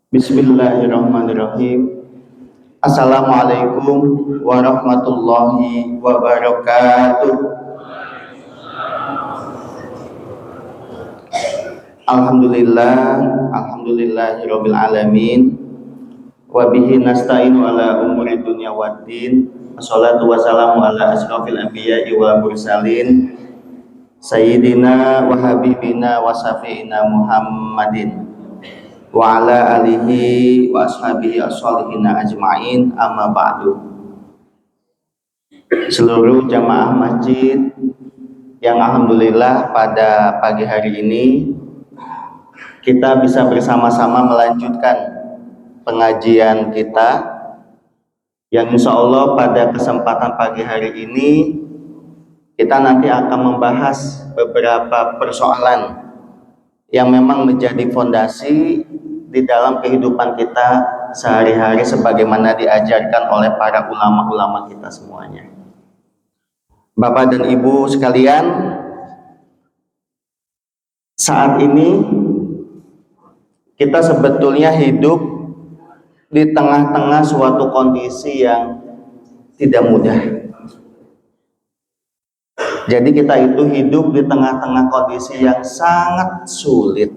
Bismillahirrahmanirrahim. Assalamualaikum warahmatullahi wabarakatuh. Alhamdulillahirabbil alamin. Wa bihi nasta'inu ala umuri dunya waddin. Wassalatu wassalamu ala asrofil anbiya'i wal mursalin sayyidina wa habibina wa syafi'ina Muhammadin wa ala alihi wa ashabihi as-solihina ajma'in, amma ba'du. Seluruh jamaah masjid yang alhamdulillah pada pagi hari ini kita bisa bersama-sama melanjutkan pengajian kita yang insya Allah pada kesempatan pagi hari ini kita nanti akan membahas beberapa persoalan yang memang menjadi fondasi di dalam kehidupan kita sehari-hari sebagaimana diajarkan oleh para ulama-ulama kita semuanya. Bapak dan Ibu sekalian, saat ini kita sebetulnya hidup di tengah-tengah suatu kondisi yang tidak mudah. Jadi kita itu hidup di tengah-tengah kondisi yang sangat sulit.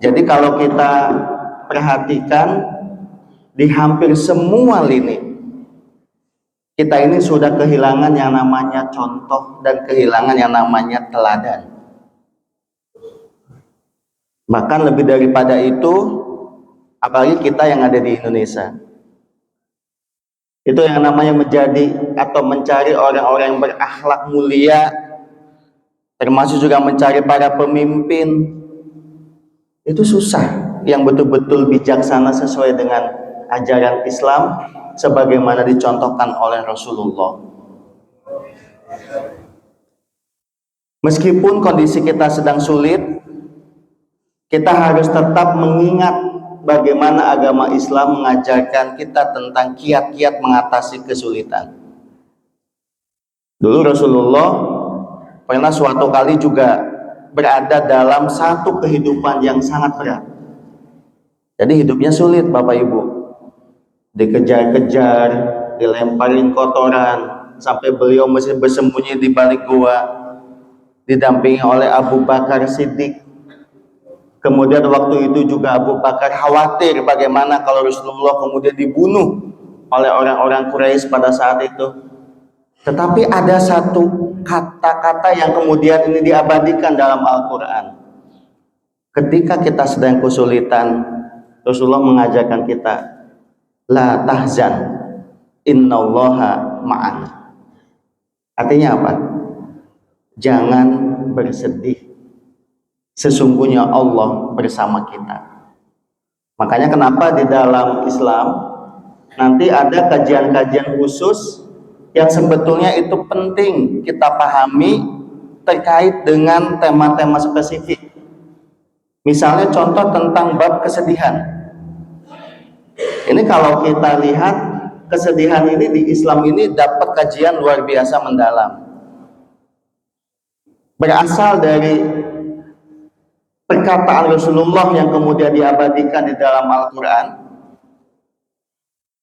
Jadi kalau kita perhatikan di hampir semua lini, kita ini sudah kehilangan yang namanya contoh dan kehilangan yang namanya teladan. Bahkan lebih daripada itu, apalagi kita yang ada di Indonesia, itu yang namanya menjadi atau mencari orang-orang yang berakhlak mulia, termasuk juga mencari para pemimpin, itu susah, yang betul-betul bijaksana sesuai dengan ajaran Islam sebagaimana dicontohkan oleh Rasulullah. Meskipun kondisi kita sedang sulit, kita harus tetap mengingat bagaimana agama Islam mengajarkan kita tentang kiat-kiat mengatasi kesulitan. Dulu Rasulullah pernah suatu kali juga berada dalam satu kehidupan yang sangat berat. Jadi hidupnya sulit, Bapak Ibu. Dikejar-kejar, dilemparin kotoran, sampai beliau mesti bersembunyi di balik gua, didampingi oleh Abu Bakar Siddiq. Kemudian waktu itu juga Abu Bakar khawatir bagaimana kalau Rasulullah kemudian dibunuh oleh orang-orang Quraisy pada saat itu. Tetapi ada satu kata-kata yang kemudian ini diabadikan dalam Al-Quran. Ketika kita sedang kesulitan, Rasulullah mengajarkan kita, la tahzan, innallaha ma'ana. Artinya apa? Jangan bersedih, sesungguhnya Allah bersama kita. Makanya kenapa di dalam Islam nanti ada kajian-kajian khusus yang sebetulnya itu penting kita pahami terkait dengan tema-tema spesifik. Misalnya contoh tentang bab kesedihan. Ini kalau kita lihat kesedihan ini di Islam ini dapat kajian luar biasa mendalam. Berasal dari perkataan Rasulullah yang kemudian diabadikan di dalam Al-Quran.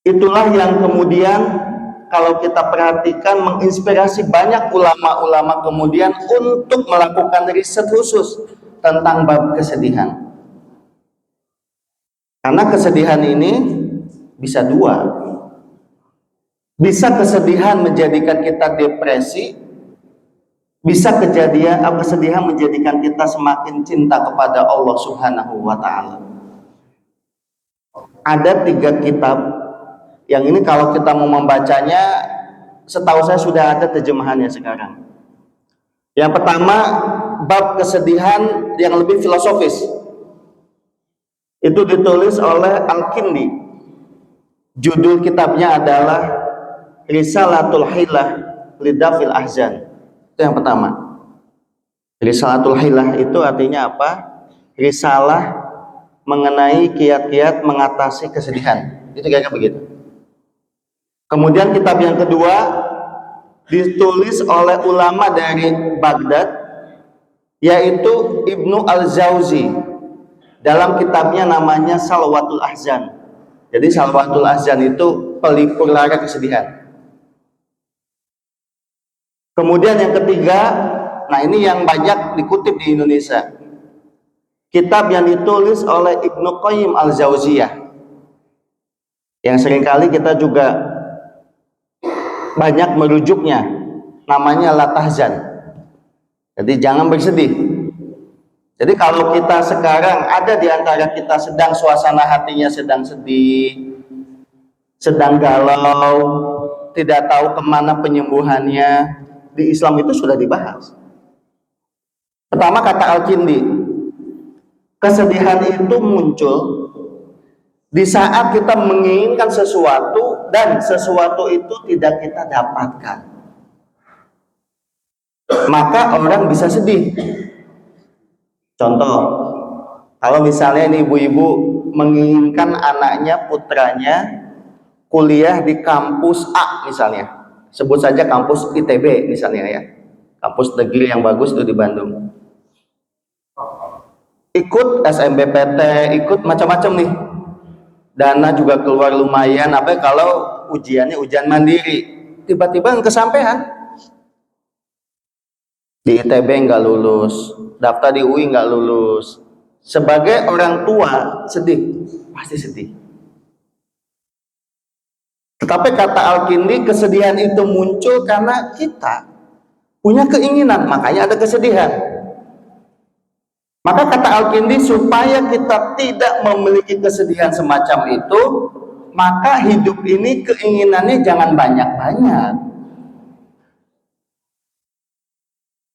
Itulah yang kemudian kalau kita perhatikan menginspirasi banyak ulama-ulama kemudian untuk melakukan riset khusus tentang bab kesedihan. Karena kesedihan ini bisa dua. Bisa kesedihan menjadikan kita depresi, bisa kesedihan menjadikan kita semakin cinta kepada Allah Subhanahu wa ta'ala. Ada 3 kitab yang ini kalau kita mau membacanya, setahu saya sudah ada terjemahannya sekarang. Yang pertama, bab kesedihan yang lebih filosofis. Itu ditulis oleh Al-Kindi. Judul kitabnya adalah Risalatul Hilah Lidafil Ahzan. Itu yang pertama. Risalatul Hilah itu artinya apa? Risalah mengenai kiat-kiat mengatasi kesedihan. Itu kayaknya begitu. Kemudian kitab yang kedua ditulis oleh ulama dari Baghdad, yaitu Ibnu Al-Jauzi, dalam kitabnya namanya Salwatul Ahzan. Jadi Salwatul Ahzan itu pelipur lara kesedihan. Kemudian yang ketiga, nah ini yang banyak dikutip di Indonesia, kitab yang ditulis oleh Ibnu Qayyim Al-Jauziyah, yang seringkali kita juga banyak merujuknya, namanya La Tahzan. Jadi jangan bersedih. Jadi kalau kita sekarang ada di antara kita sedang suasana hatinya sedang sedih, sedang galau, tidak tahu kemana penyembuhannya, di Islam itu sudah dibahas. Pertama kata Al-Kindi, kesedihan itu muncul di saat kita menginginkan sesuatu dan sesuatu itu tidak kita dapatkan. Maka orang bisa sedih. Contoh, kalau misalnya ini ibu-ibu menginginkan anaknya, putranya kuliah di kampus A misalnya, sebut saja kampus ITB misalnya ya, kampus negeri yang bagus itu di Bandung. Ikut SNMPTN, ikut macam-macam nih, dana juga keluar lumayan, apa kalau ujiannya ujian mandiri, tiba-tiba kesampean di ITB nggak lulus, daftar di UI nggak lulus. Sebagai orang tua sedih, pasti sedih. Tetapi kata Al-Kindi, kesedihan itu muncul karena kita punya keinginan, makanya ada kesedihan. Maka kata Al-Kindi, supaya kita tidak memiliki kesedihan semacam itu, maka hidup ini keinginannya jangan banyak-banyak.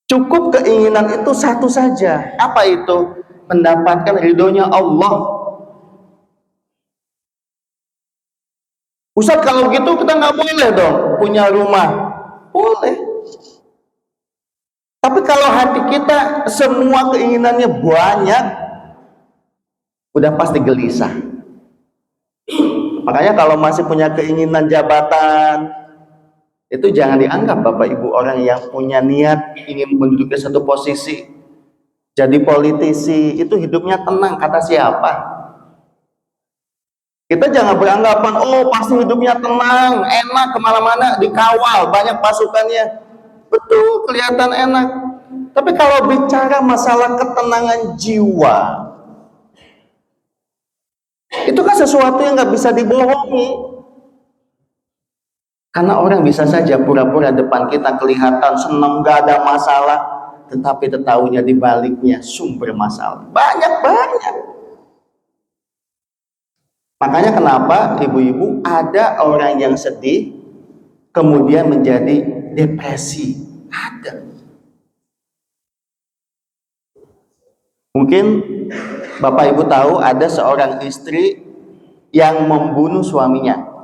Cukup keinginan itu satu saja. Apa itu? Mendapatkan ridhonya Allah. Ustaz, kalau gitu kita nggak boleh dong punya rumah. Boleh. Tapi kalau hati kita semua keinginannya banyak, udah pasti gelisah. Makanya kalau masih punya keinginan jabatan, itu jangan dianggap Bapak Ibu orang yang punya niat ingin menduduki satu posisi, jadi politisi, itu hidupnya tenang. Kata siapa? Kita jangan beranggapan, oh pasti hidupnya tenang, enak, kemana-mana dikawal, banyak pasukannya. Betul, kelihatan enak. Tapi kalau bicara masalah ketenangan jiwa, itu kan sesuatu yang nggak bisa dibohongi. Karena orang bisa saja pura-pura depan kita kelihatan senang, gak ada masalah, tetapi tahunya di baliknya sumber masalah. Banyak-banyak. Makanya kenapa ibu-ibu ada orang yang sedih, kemudian menjadi depresi. Ada. Mungkin Bapak Ibu tahu ada seorang istri yang membunuh suaminya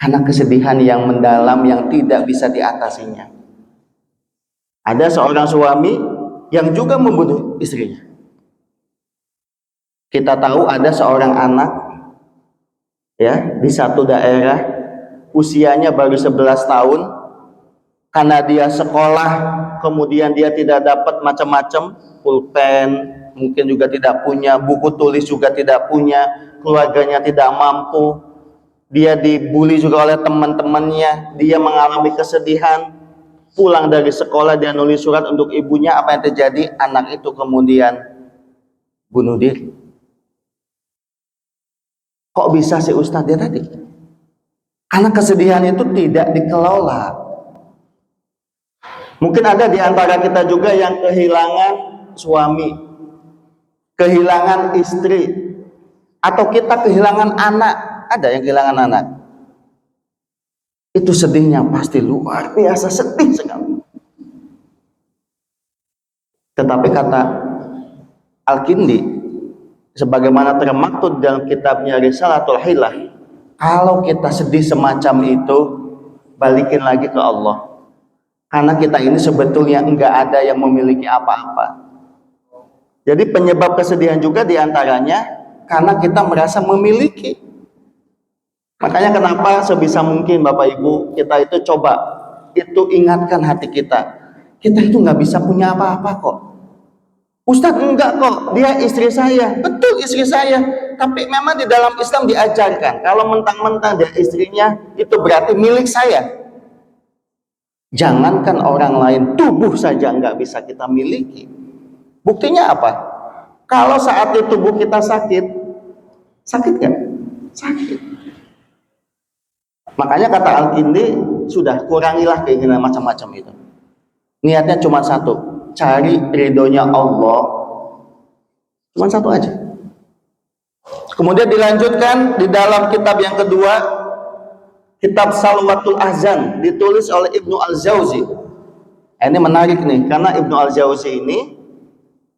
karena kesedihan yang mendalam yang tidak bisa diatasinya. Ada seorang suami yang juga membunuh istrinya. Kita tahu ada seorang anak ya di satu daerah, usianya baru 11 tahun, karena dia sekolah kemudian dia tidak dapat macam-macam, pulpen mungkin juga tidak punya, buku tulis juga tidak punya, keluarganya tidak mampu, dia dibully juga oleh teman-temannya, dia mengalami kesedihan, pulang dari sekolah dia nulis surat untuk ibunya. Apa yang terjadi? Anak itu kemudian bunuh diri. Kok bisa sih Ustadz dia tadi? Karena kesedihan itu tidak dikelola. Mungkin ada di antara kita juga yang kehilangan suami, kehilangan istri, atau kita kehilangan anak. Ada yang kehilangan anak. Itu sedihnya pasti luar biasa, sedih sekali. Tetapi kata Al-Kindi, sebagaimana termaktub dalam kitabnya Risalatul Hilah, kalau kita sedih semacam itu, balikin lagi ke Allah. Karena kita ini sebetulnya enggak ada yang memiliki apa-apa. Jadi penyebab kesedihan juga diantaranya karena kita merasa memiliki. Makanya kenapa sebisa mungkin Bapak Ibu kita itu coba itu ingatkan hati kita. Kita itu nggak bisa punya apa-apa kok. Ustadz enggak kok, dia istri saya. Betul istri saya. Tapi memang di dalam Islam diajarkan, kalau mentang-mentang dia istrinya, itu berarti milik saya. Jangankan orang lain, tubuh saja nggak bisa kita miliki. Buktinya apa? Kalau saat itu tubuh kita sakit nggak? Sakit. Makanya kata Al-Kindi, sudah kurangilah keinginan macam-macam itu. Niatnya cuma satu, cari ridhonya Allah. Cuma satu aja. Kemudian dilanjutkan di dalam kitab yang kedua, kitab Salwatul Ahzan, ditulis oleh Ibnu Al-Jauzi. Ini menarik nih, karena Ibnu Al-Jauzi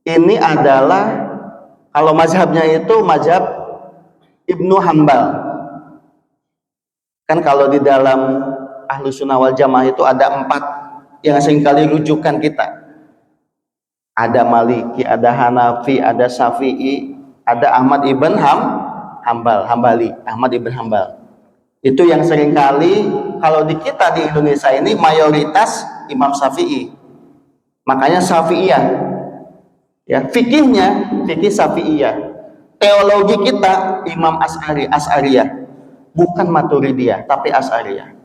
ini adalah, kalau mazhabnya itu mazhab Ibnu Hambal. Kan kalau di dalam Ahlus Sunnah wal Jamaah itu ada 4 yang seringkali rujukan kita. Ada Maliki, ada Hanafi, ada Syafi'i, ada Ahmad ibn Hambali, Ahmad ibn Hambal. Itu yang seringkali kalau di kita di Indonesia ini mayoritas Imam Syafi'i. Makanya Syafi'iyah. Ya, fikihnya fikih Syafi'iyah. Teologi kita Imam Asy'ariyah. Bukan Maturidiyah, tapi Asy'ariyah.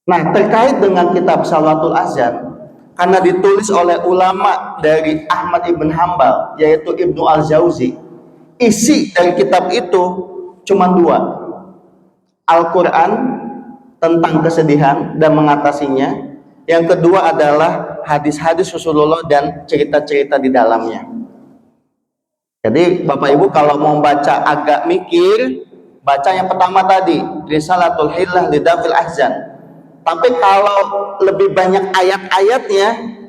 Nah, terkait dengan kitab Salwatul Ahzan, karena ditulis oleh ulama dari Ahmad ibn Hambal, yaitu Ibnu Al-Jauzi, isi dari kitab itu cuma 2. Al-Quran tentang kesedihan dan mengatasinya. Yang kedua adalah hadis-hadis Rasulullah dan cerita-cerita di dalamnya. Jadi Bapak Ibu kalau mau baca agak mikir, baca yang pertama tadi, Risalatul Hillah Lidafil Ahzan. Tapi kalau lebih banyak ayat-ayatnya,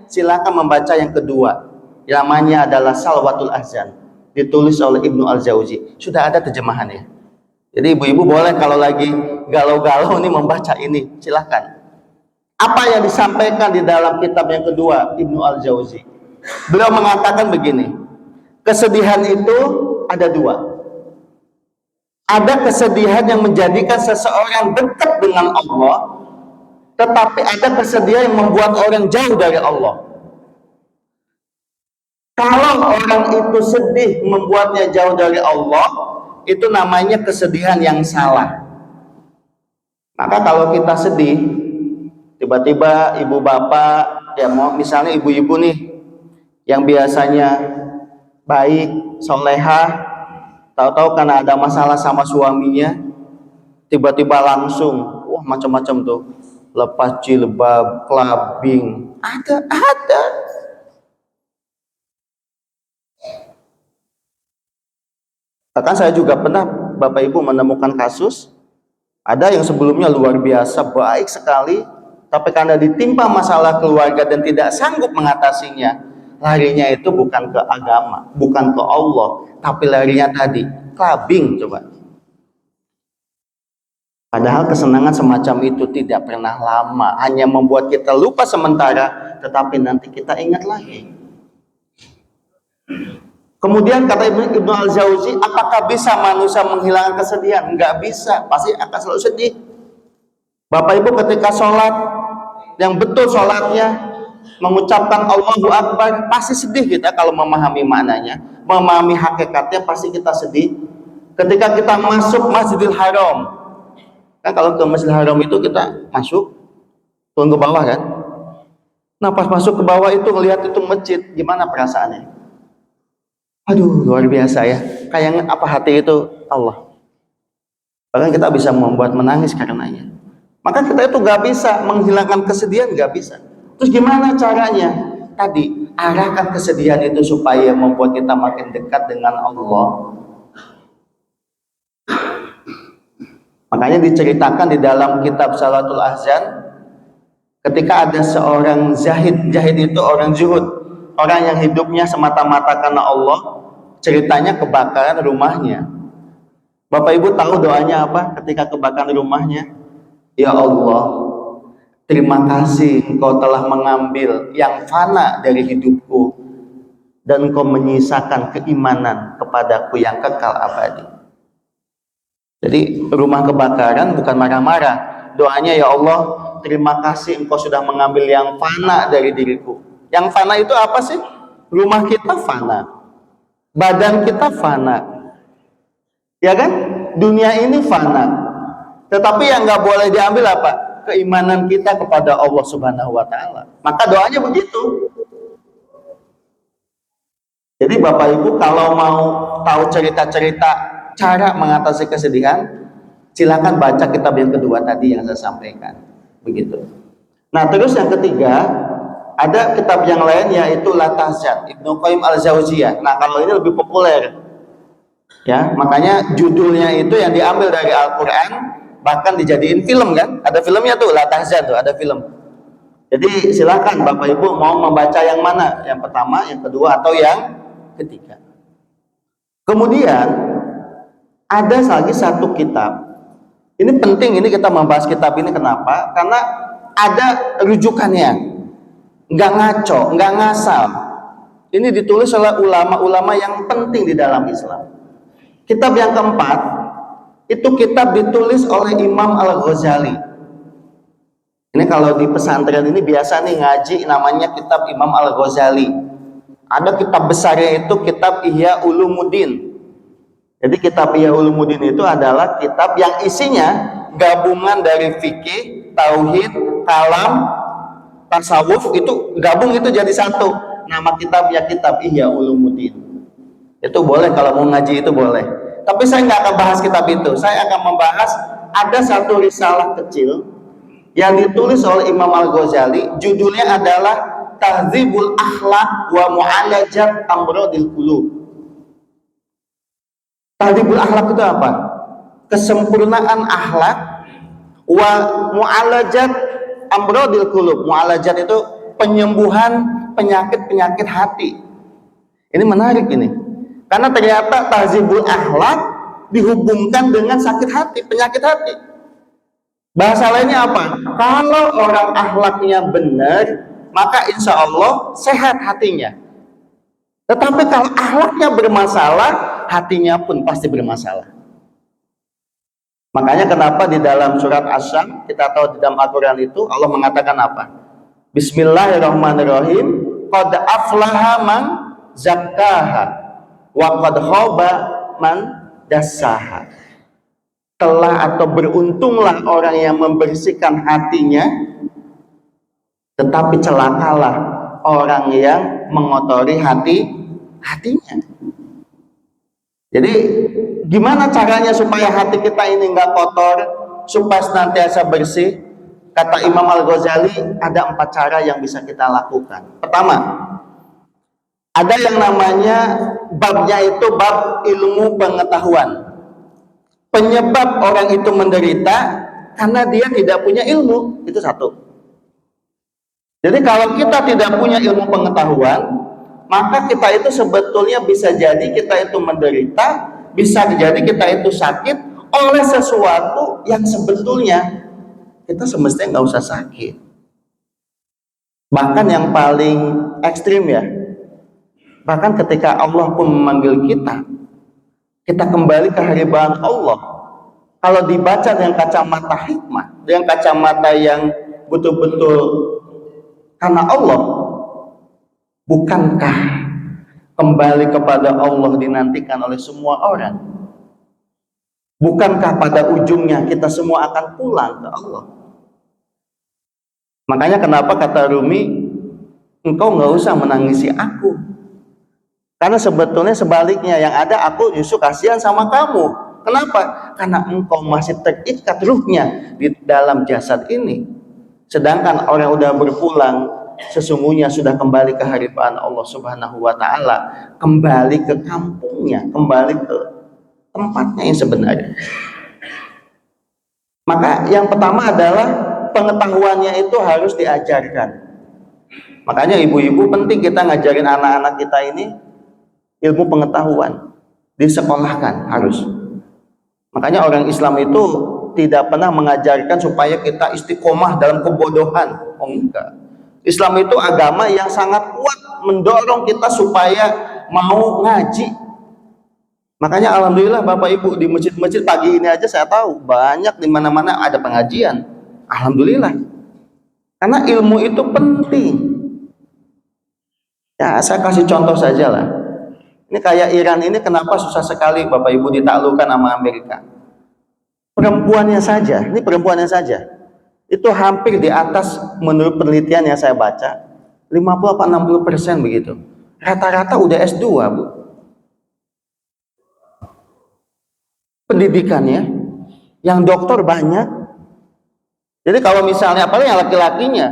silakan membaca yang kedua. Namanya adalah Salwatul Ahzan, ditulis oleh Ibnu Al-Jauzi. Sudah ada terjemahannya. Jadi ibu-ibu boleh kalau lagi galau-galau nih membaca ini, silakan. Apa yang disampaikan di dalam kitab yang kedua Ibnu Al-Jauzi? Beliau mengatakan begini, kesedihan itu ada 2. Ada kesedihan yang menjadikan seseorang dekat dengan Allah, tetapi ada kesedihan yang membuat orang jauh dari Allah. Kalau orang itu sedih membuatnya jauh dari Allah, itu namanya kesedihan yang salah. Maka kalau kita sedih, tiba-tiba ibu bapak, ya mau misalnya ibu-ibu nih, yang biasanya baik, solehah, tahu-tahu karena ada masalah sama suaminya, tiba-tiba langsung, wah macam-macam tuh, lepas jilbab, clubbing, ada. Bahkan saya juga pernah Bapak Ibu menemukan kasus, ada yang sebelumnya luar biasa baik sekali, tapi karena ditimpa masalah keluarga dan tidak sanggup mengatasinya, larinya itu bukan ke agama, bukan ke Allah, tapi larinya tadi, clubbing coba. Padahal kesenangan semacam itu tidak pernah lama, hanya membuat kita lupa sementara, tetapi nanti kita ingat lagi. Kemudian kata Ibnu Al-Jauzi, apakah bisa manusia menghilangkan kesedihan? Enggak bisa, pasti akan selalu sedih. Bapak Ibu ketika sholat, yang betul sholatnya, mengucapkan Allahu Akbar, pasti sedih kita kalau memahami maknanya, memahami hakikatnya, pasti kita sedih. Ketika kita masuk Masjidil Haram, kan kalau ke Masjidil Haram itu kita masuk, turun ke bawah kan. Nah pas masuk ke bawah itu ngelihat itu masjid, gimana perasaannya? Aduh luar biasa ya, kayak apa hati itu Allah. Bahkan kita bisa membuat menangis karenanya. Maka kita itu gak bisa menghilangkan kesedihan, gak bisa. Terus gimana caranya? Tadi arahkan kesedihan itu supaya membuat kita makin dekat dengan Allah. Makanya diceritakan di dalam kitab Salwatul Ahzan, ketika ada seorang zahid itu orang zuhud, orang yang hidupnya semata-mata karena Allah, ceritanya kebakaran rumahnya. Bapak Ibu tahu doanya apa ketika kebakaran rumahnya? Ya Allah, terima kasih Engkau telah mengambil yang fana dari hidupku dan Engkau menyisakan keimanan kepadaku yang kekal abadi. Jadi rumah kebakaran bukan marah-marah, doanya ya Allah terima kasih Engkau sudah mengambil yang fana dari diriku. Yang fana itu apa sih? Rumah kita fana, badan kita fana, ya kan? Dunia ini fana. Tetapi yang nggak boleh diambil apa? Keimanan kita kepada Allah Subhanahu wa Ta'ala. Maka doanya begitu. Jadi Bapak Ibu kalau mau tahu cerita-cerita cara mengatasi kesedihan, silakan baca kitab yang kedua tadi yang saya sampaikan. Begitu. Nah, terus yang ketiga, ada kitab yang lain yaitu La Tahzan, Ibnu Qayyim Al-Jauziyah. Nah, kalau ini lebih populer. Ya, makanya judulnya itu yang diambil dari Al-Qur'an, bahkan dijadiin film kan? Ada filmnya tuh, La Tahzan tuh, ada film. Jadi silakan Bapak Ibu mau membaca yang mana? Yang pertama, yang kedua, atau yang ketiga. Kemudian ada lagi satu kitab. Ini penting, ini kita membahas kitab ini kenapa? Karena ada rujukannya, nggak ngaco, nggak ngasal. Ini ditulis oleh ulama-ulama yang penting di dalam Islam. Kitab yang keempat itu kitab ditulis oleh Imam Al-Ghazali. Ini kalau di pesantren ini biasa nih ngaji namanya kitab Imam Al-Ghazali. Ada kitab besarnya itu kitab Ihya Ulumuddin. Jadi kitab Ihya Ulumuddin itu adalah kitab yang isinya gabungan dari fikih, tauhid, kalam, tasawuf, itu gabung itu jadi satu. Nama kitabnya kitab Ihya Ulumuddin. Itu boleh kalau mau ngaji itu boleh. Tapi saya nggak akan bahas kitab itu. Saya akan membahas ada satu risalah kecil yang ditulis oleh Imam Al-Ghazali. Judulnya adalah Tahdzibul Akhlaq wa Mu'alajat Amradil Qulub. Tahdzibul Akhlaq itu apa? Kesempurnaan akhlak wa Mu'alajat Amradil Qulub. Mu'alajat itu penyembuhan penyakit-penyakit hati. Ini menarik ini. Karena ternyata tahdzibul akhlak dihubungkan dengan sakit hati, penyakit hati. Bahasa lainnya apa? Kalau orang akhlaknya benar, maka insya Allah sehat hatinya. Tetapi kalau akhlaknya bermasalah, hatinya pun pasti bermasalah. Makanya kenapa di dalam surat Asy-Syams, kita tahu di dalam Al-Quran itu Allah mengatakan apa? Bismillahirrahmanirrahim. Qad aflaha man zakkaha wa qad khaba man dassaha. Telah atau beruntunglah orang yang membersihkan hatinya, tetapi celakalah orang yang mengotori hatinya. Jadi gimana caranya supaya hati kita ini nggak kotor, supaya senantiasa bersih? Kata Imam Al-Ghazali ada 4 cara yang bisa kita lakukan. Pertama, ada yang namanya babnya itu bab ilmu pengetahuan. Penyebab orang itu menderita karena dia tidak punya ilmu, itu satu. Jadi kalau kita tidak punya ilmu pengetahuan, maka kita itu sebetulnya bisa jadi kita itu menderita, bisa jadi kita itu sakit oleh sesuatu yang sebetulnya kita semestinya nggak usah sakit. Bahkan yang paling ekstrim ya, bahkan ketika Allah pun memanggil kita kembali ke hadirat Allah. Kalau dibaca dengan kacamata hikmah, dengan kacamata yang betul-betul karena Allah, bukankah kembali kepada Allah dinantikan oleh semua orang? Bukankah pada ujungnya kita semua akan pulang ke Allah? Makanya kenapa kata Rumi, engkau nggak usah menangisi aku, karena sebetulnya sebaliknya, yang ada aku justru kasihan sama kamu. Kenapa? Karena engkau masih terikat ruhnya di dalam jasad ini. Sedangkan orang yang udah berpulang sesungguhnya sudah kembali ke hadirat Allah Subhanahu wa Ta'ala, kembali ke kampungnya, kembali ke tempatnya yang sebenarnya. Maka yang pertama adalah pengetahuannya itu harus diajarkan. Makanya ibu-ibu penting kita ngajarin anak-anak kita ini ilmu pengetahuan, disekolahkan harus. Makanya orang Islam itu tidak pernah mengajarkan supaya kita istiqomah dalam kebodohan. Oh enggak. Islam itu agama yang sangat kuat mendorong kita supaya mau ngaji. Makanya alhamdulillah Bapak Ibu di masjid-masjid pagi ini aja saya tahu banyak di mana-mana ada pengajian. Alhamdulillah. Karena ilmu itu penting. Ya, saya kasih contoh saja lah. Ini kayak Iran ini kenapa susah sekali Bapak Ibu ditaklukkan sama Amerika. Perempuannya saja, ini perempuannya saja, itu hampir di atas menurut penelitian yang saya baca, 50-60% begitu. Rata-rata udah S2, Bu. Pendidikannya, yang doktor banyak. Jadi kalau misalnya, apalagi yang laki-lakinya,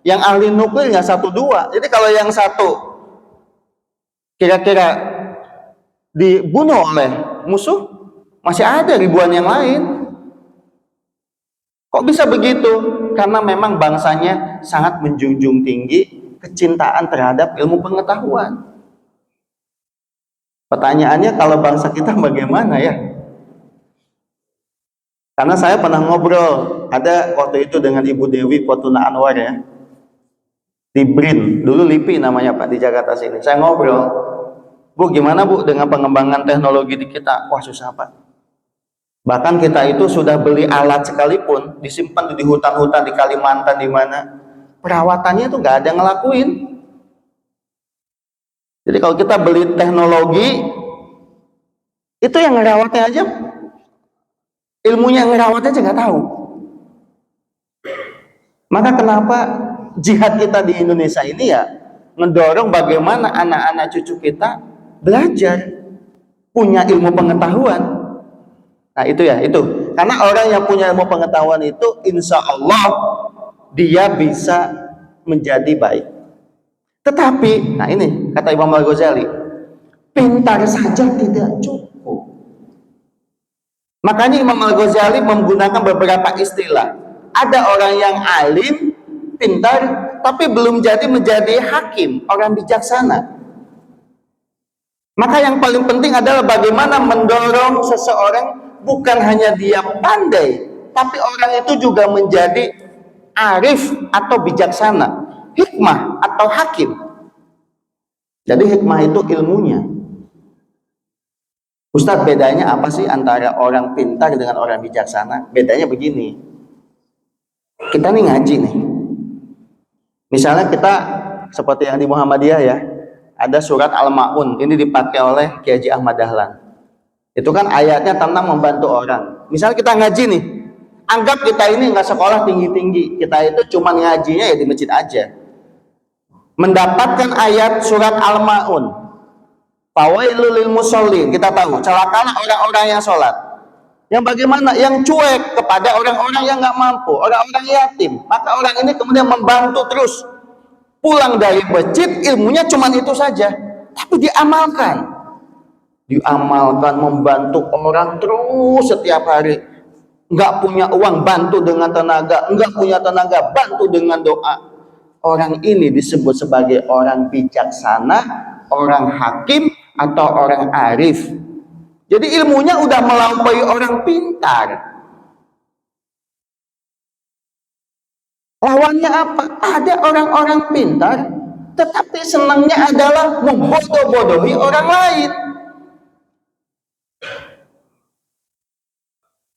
yang ahli nuklirnya 1-2. Jadi kalau yang satu kira-kira dibunuh oleh musuh, masih ada ribuan yang lain. Kok bisa begitu? Karena memang bangsanya sangat menjunjung tinggi kecintaan terhadap ilmu pengetahuan. Pertanyaannya, kalau bangsa kita bagaimana ya? Karena saya pernah ngobrol, ada waktu itu dengan Ibu Dewi Fortuna Anwar ya, di BRIN, dulu LIPI namanya Pak, di Jakarta sini. Saya ngobrol, Bu gimana Bu dengan pengembangan teknologi di kita? Wah susah Pak. Bahkan kita itu sudah beli alat sekalipun, disimpan di hutan-hutan di Kalimantan di mana, perawatannya itu nggak ada yang ngelakuin. Jadi kalau kita beli teknologi, itu yang ngerawatnya aja, ilmunya yang ngerawatnya aja nggak tahu. Maka kenapa jihad kita di Indonesia ini ya mendorong bagaimana anak-anak cucu kita belajar, punya ilmu pengetahuan. Nah itu ya, itu. Karena orang yang punya ilmu pengetahuan itu insya Allah dia bisa menjadi baik. Tetapi, nah ini kata Imam Al-Ghazali, pintar saja tidak cukup. Makanya Imam Al-Ghazali menggunakan beberapa istilah. Ada orang yang alim, pintar, tapi belum jadi menjadi hakim, orang bijaksana. Maka yang paling penting adalah bagaimana mendorong seseorang bukan hanya dia pandai, tapi orang itu juga menjadi arif atau bijaksana, hikmah atau hakim. Jadi hikmah itu ilmunya. Ustadz, bedanya apa sih antara orang pintar dengan orang bijaksana? Bedanya begini. Kita nih ngaji nih. Misalnya kita seperti yang di Muhammadiyah ya, ada surat Al-Ma'un, ini dipakai oleh Kiai Haji Ahmad Dahlan. Itu kan ayatnya tentang membantu orang. Misalnya kita ngaji nih, anggap kita ini nggak sekolah tinggi-tinggi, kita itu cuma ngajinya ya di masjid aja. Mendapatkan ayat surat Al-Ma'un, fawailul lil musallin, kita tahu celakalah orang-orang yang sholat. Yang bagaimana? Yang cuek kepada orang-orang yang nggak mampu, orang-orang yatim. Maka orang ini kemudian membantu terus. Pulang dari masjid, ilmunya cuma itu saja, tapi diamalkan. Diamalkan, membantu orang terus setiap hari. Nggak punya uang, bantu dengan tenaga. Nggak punya tenaga, bantu dengan doa. Orang ini disebut sebagai orang bijaksana, orang hakim, atau orang arif. Jadi ilmunya udah melampaui orang pintar. Lawannya apa? Ada orang-orang pintar, tetapi senangnya adalah membodoh-bodohi orang lain.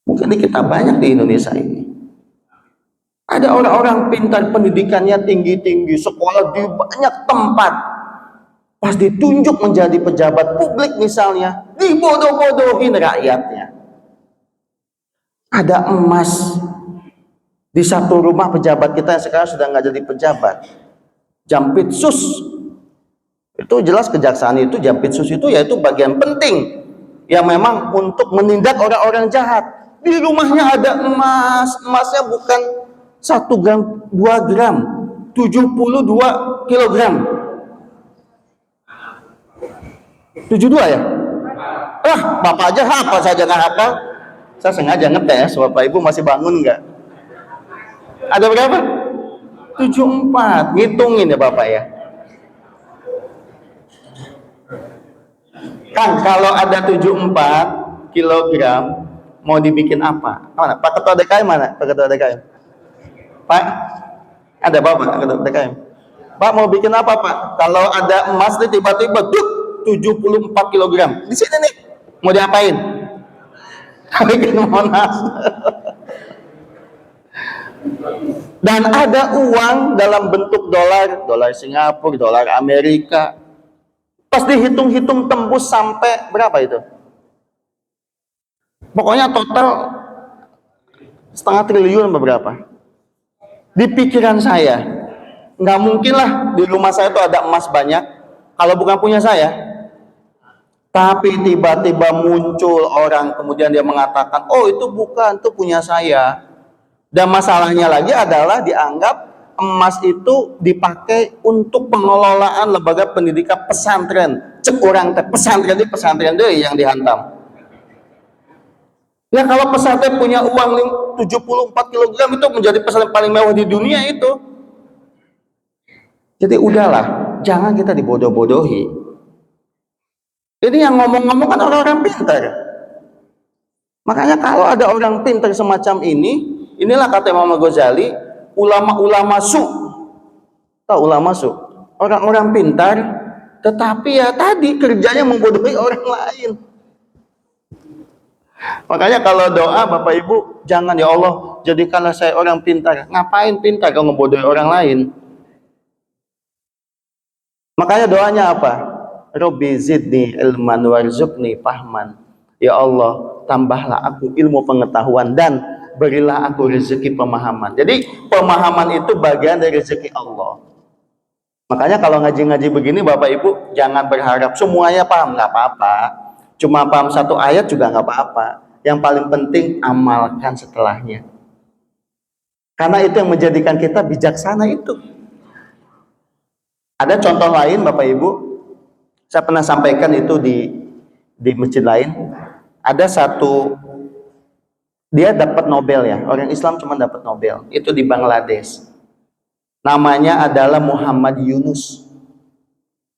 Mungkin kita banyak di Indonesia ini. Ada orang-orang pintar, pendidikannya tinggi-tinggi, sekolah di banyak tempat. Pas ditunjuk menjadi pejabat publik misalnya, dibodoh-bodohin rakyatnya. Ada emas di satu rumah pejabat kita yang sekarang sudah nggak jadi pejabat, Jampitsus. Itu jelas kejaksaan itu, Jampitsus itu yaitu bagian penting yang memang untuk menindak orang-orang jahat. Di rumahnya ada emas, emasnya bukan 1 gram, 2 gram, 72 kilogram. 72 ya? Bapak aja hafal, saya jangan hafal. Saya sengaja ngetes, Bapak Ibu masih bangun nggak? Ada berapa? 74, ngitungin ya Bapak ya. Kan kalau ada 74 kilogram, mau dibikin apa? Mana? Pak Ketua DKM mana? Pak Ketua DKM? Pak? Ada Bapak Ketua DKM? Pak mau bikin apa Pak? Kalau ada emas nih tiba-tiba 74 kilogram di sini nih, mau diapain? Bikin Monas. Dan ada uang dalam bentuk dolar, dolar Singapura, dolar Amerika. Pas dihitung-hitung tembus sampai berapa itu? Pokoknya total setengah triliun beberapa. Di pikiran saya, nggak mungkin lah di rumah saya tuh ada emas banyak kalau bukan punya saya. Tapi tiba-tiba muncul orang, kemudian dia mengatakan, oh itu bukan, itu punya saya. Dan masalahnya lagi adalah dianggap emas itu dipakai untuk pengelolaan lembaga pendidikan pesantren. Cek orang pesantren itu yang dihantam. Ya kalau pesantren punya uang 74 kg itu menjadi pesantren paling mewah di dunia itu. Jadi udahlah, jangan kita dibodoh-bodohi. Ini yang ngomong-ngomong kan orang-orang pintar. Makanya kalau ada orang pintar semacam ini, inilah kata Imam Ghazali, ulama-ulama su. Tahu ulama su? Orang-orang pintar, tetapi ya tadi kerjanya membodohi orang lain. Makanya kalau doa Bapak Ibu, jangan ya Allah, jadikanlah saya orang pintar. Ngapain pintar kalau ngebodohi orang lain? Makanya doanya apa? Robbi zidni ilman warzuqni fahman. Ya Allah, tambahlah aku ilmu pengetahuan dan berilah aku rezeki pemahaman. Jadi pemahaman itu bagian dari rezeki Allah. Makanya kalau ngaji-ngaji begini Bapak Ibu jangan berharap semuanya paham, nggak apa-apa. Cuma paham satu ayat juga nggak apa-apa. Yang paling penting amalkan setelahnya. Karena itu yang menjadikan kita bijaksana itu. Ada contoh lain Bapak Ibu, saya pernah sampaikan itu di masjid lain. Ada satu, dia dapat Nobel ya, orang Islam cuma dapat Nobel, itu di Bangladesh. Namanya adalah Muhammad Yunus.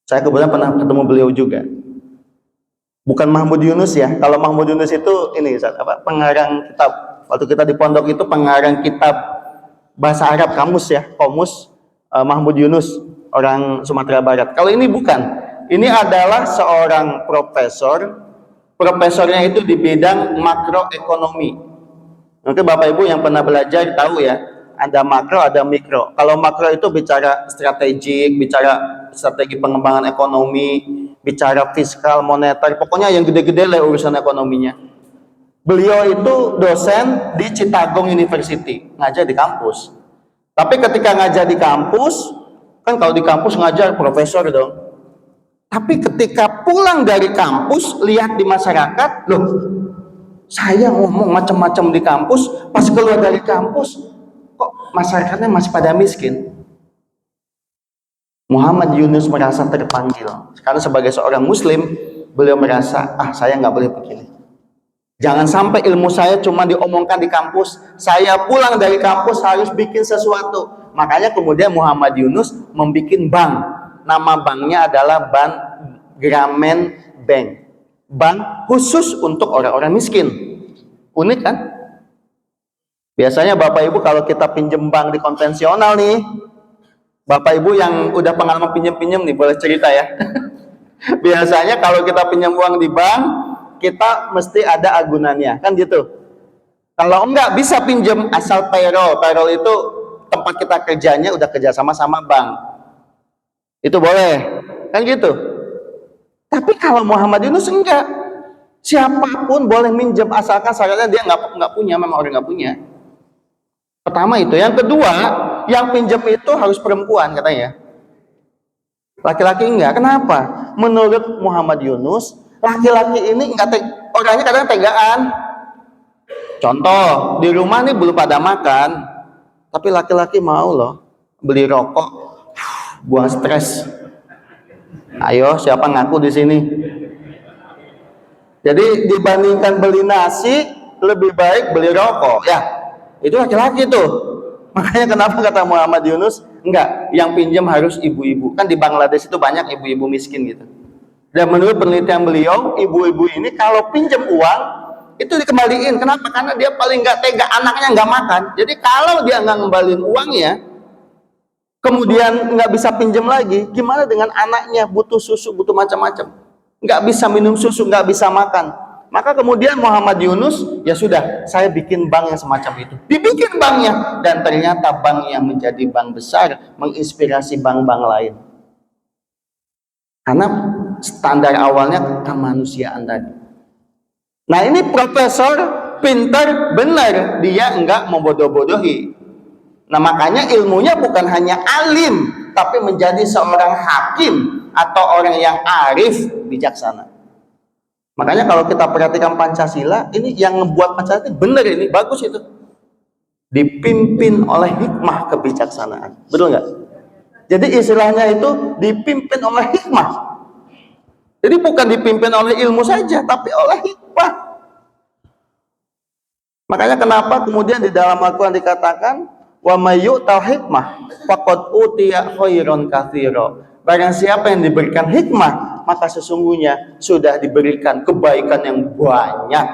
Saya kebetulan pernah ketemu beliau juga. Bukan Mahmud Yunus ya. Kalau Mahmud Yunus itu ini pengarang kitab. Waktu kita di pondok itu pengarang kitab bahasa Arab kamus ya, komus Mahmud Yunus, orang Sumatera Barat. Kalau ini bukan. Ini adalah seorang profesor. Profesornya itu di bidang makroekonomi. Mungkin Bapak Ibu yang pernah belajar tahu ya, ada makro, ada mikro. Kalau makro itu bicara strategik, bicara strategi pengembangan ekonomi, bicara fiskal, moneter, pokoknya yang gede-gede lah urusan ekonominya. Beliau itu dosen di Chittagong University, ngajar di kampus. Tapi ketika ngajar di kampus, kan kalau di kampus ngajar profesor dong. Tapi ketika pulang dari kampus, lihat di masyarakat, loh, saya ngomong macam-macam di kampus, pas keluar dari kampus, kok masyarakatnya masih pada miskin. Muhammad Yunus merasa terpanggil. Karena sebagai seorang muslim, beliau merasa, saya nggak boleh begini. Jangan sampai ilmu saya cuma diomongkan di kampus. Saya pulang dari kampus harus bikin sesuatu. Makanya kemudian Muhammad Yunus membuat bank. Nama banknya adalah Bank Grameen Bank. Bank khusus untuk orang-orang miskin. Unik kan? Biasanya Bapak Ibu kalau kita pinjem bank di konvensional nih, Bapak Ibu yang udah pengalaman pinjam-pinjam nih boleh cerita ya. Biasanya kalau kita pinjam uang di bank, kita mesti ada agunannya, kan gitu. Kalau enggak bisa pinjam asal payroll. Payroll itu tempat kita kerjanya udah kerja sama bank. Itu boleh, kan gitu. Tapi kalau Muhammad Yunus enggak. Siapapun boleh minjem asalkan syaratnya dia nggak punya, memang orang nggak punya. Pertama itu. Yang kedua, yang pinjam itu harus perempuan katanya. Laki-laki enggak. Kenapa? Menurut Muhammad Yunus, laki-laki ini enggak orangnya kadang tegaan. Contoh, di rumah nih belum pada makan, tapi laki-laki mau loh beli rokok, buang stres. Ayo, siapa ngaku di sini? Jadi dibandingkan beli nasi, lebih baik beli rokok. Ya, itu laki-laki tuh. Makanya kenapa kata Muhammad Yunus, enggak, yang pinjam harus ibu-ibu. Kan di Bangladesh itu banyak ibu-ibu miskin gitu. Dan menurut penelitian beliau, ibu-ibu ini kalau pinjam uang, itu dikembaliin. Kenapa? Karena dia paling nggak tega, anaknya nggak makan. Jadi kalau dia nggak ngembaliin uangnya, kemudian nggak bisa pinjam lagi, gimana dengan anaknya butuh susu, butuh macam-macam, nggak bisa minum susu, nggak bisa makan, Maka kemudian Muhammad Yunus, ya sudah, saya bikin bank yang semacam itu. Dibikin banknya, dan ternyata bank yang menjadi bank besar, menginspirasi bank-bank lain. Karena standar awalnya kemanusiaan tadi. Nah ini profesor pintar benar, dia enggak membodoh-bodohi. Nah makanya ilmunya bukan hanya alim, tapi menjadi seorang hakim atau orang yang arif, bijaksana. Makanya kalau kita perhatikan Pancasila, ini yang membuat Pancasila ini benar, ini bagus itu. Dipimpin oleh hikmah kebijaksanaan. Betul nggak? Jadi istilahnya itu dipimpin oleh hikmah. Jadi bukan dipimpin oleh ilmu saja, tapi oleh hikmah. Makanya kenapa kemudian di dalam Al-Quran dikatakan, wa may yu'tal hikmah faqad utiya khairon katsira. Barang siapa yang diberikan hikmah, maka sesungguhnya sudah diberikan kebaikan yang banyak.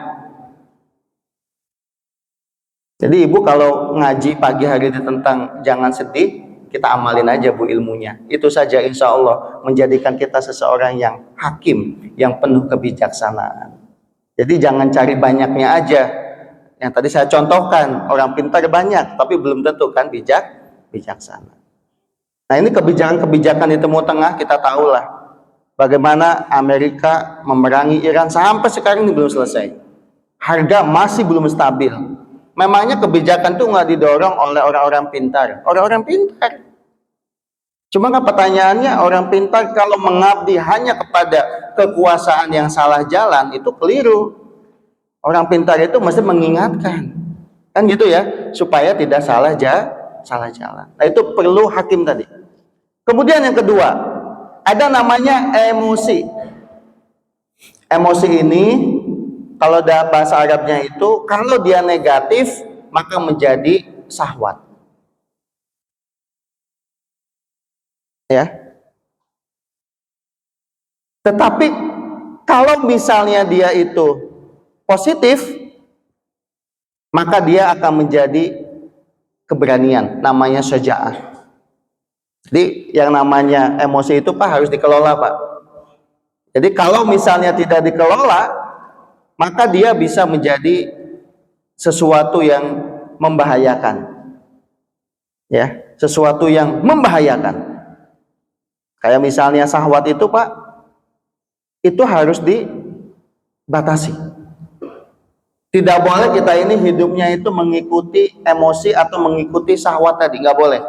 Jadi ibu kalau ngaji pagi hari ini tentang jangan sedih, kita amalin aja bu ilmunya. Itu saja insya Allah menjadikan kita seseorang yang hakim, yang penuh kebijaksanaan. Jadi jangan cari banyaknya aja. Yang tadi saya contohkan, orang pintar banyak, tapi belum tentu kan bijaksana. Nah ini kebijakan-kebijakan di Timur Tengah, kita tahulah bagaimana Amerika memerangi Iran sampai sekarang ini belum selesai. Harga masih belum stabil. Memangnya kebijakan itu nggak didorong oleh orang-orang pintar. Orang-orang pintar. Cuma kan pertanyaannya, orang pintar kalau mengabdi hanya kepada kekuasaan yang salah jalan, itu keliru. Orang pintar itu mesti mengingatkan. Kan gitu ya, supaya tidak salah jalan. Nah itu perlu hakim tadi. Kemudian yang kedua, ada namanya emosi. Emosi ini kalau dalam bahasa Arabnya itu, kalau dia negatif maka menjadi syahwat. Ya. Tetapi kalau misalnya dia itu positif, maka dia akan menjadi keberanian, namanya syaja'ah. Jadi yang namanya emosi itu Pak harus dikelola Pak. Jadi kalau misalnya tidak dikelola, maka dia bisa menjadi sesuatu yang membahayakan. Ya, sesuatu yang membahayakan. Kayak misalnya syahwat itu Pak, itu harus dibatasi. Tidak boleh kita ini hidupnya itu mengikuti emosi atau mengikuti syahwat tadi, nggak boleh.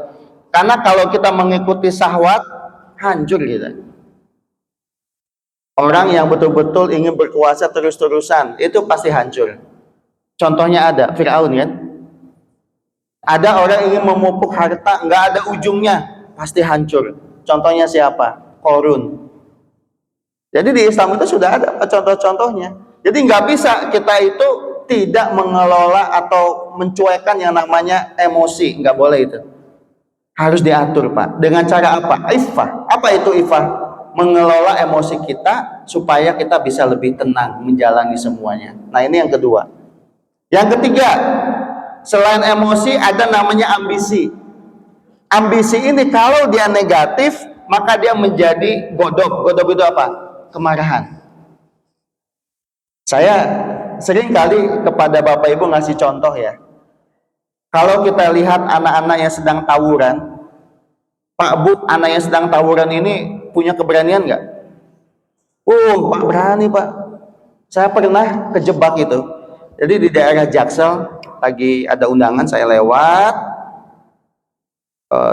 Karena kalau kita mengikuti syahwat, hancur kita. Orang yang betul-betul ingin berkuasa terus-terusan, itu pasti hancur. Contohnya ada, Fir'aun kan? Ada orang ingin memupuk harta, nggak ada ujungnya, pasti hancur. Contohnya siapa? Korun. Jadi di Islam itu sudah ada contoh-contohnya. Jadi nggak bisa kita itu tidak mengelola atau mencuekkan yang namanya emosi, nggak boleh itu. Harus diatur Pak. Dengan cara apa? Iffah. Apa itu iffah? Mengelola emosi kita supaya kita bisa lebih tenang menjalani semuanya. Nah ini yang kedua. Yang ketiga, selain emosi ada namanya ambisi. Ambisi ini kalau dia negatif, maka dia menjadi godop. Godop itu apa? Kemarahan. Saya sering kali kepada Bapak Ibu ngasih contoh ya. Kalau kita lihat anak-anak yang sedang tawuran, Pak Bu, anak yang sedang tawuran ini punya keberanian nggak? Pak berani Pak. Saya pernah kejebak itu. Jadi di daerah Jaksel lagi ada undangan, saya lewat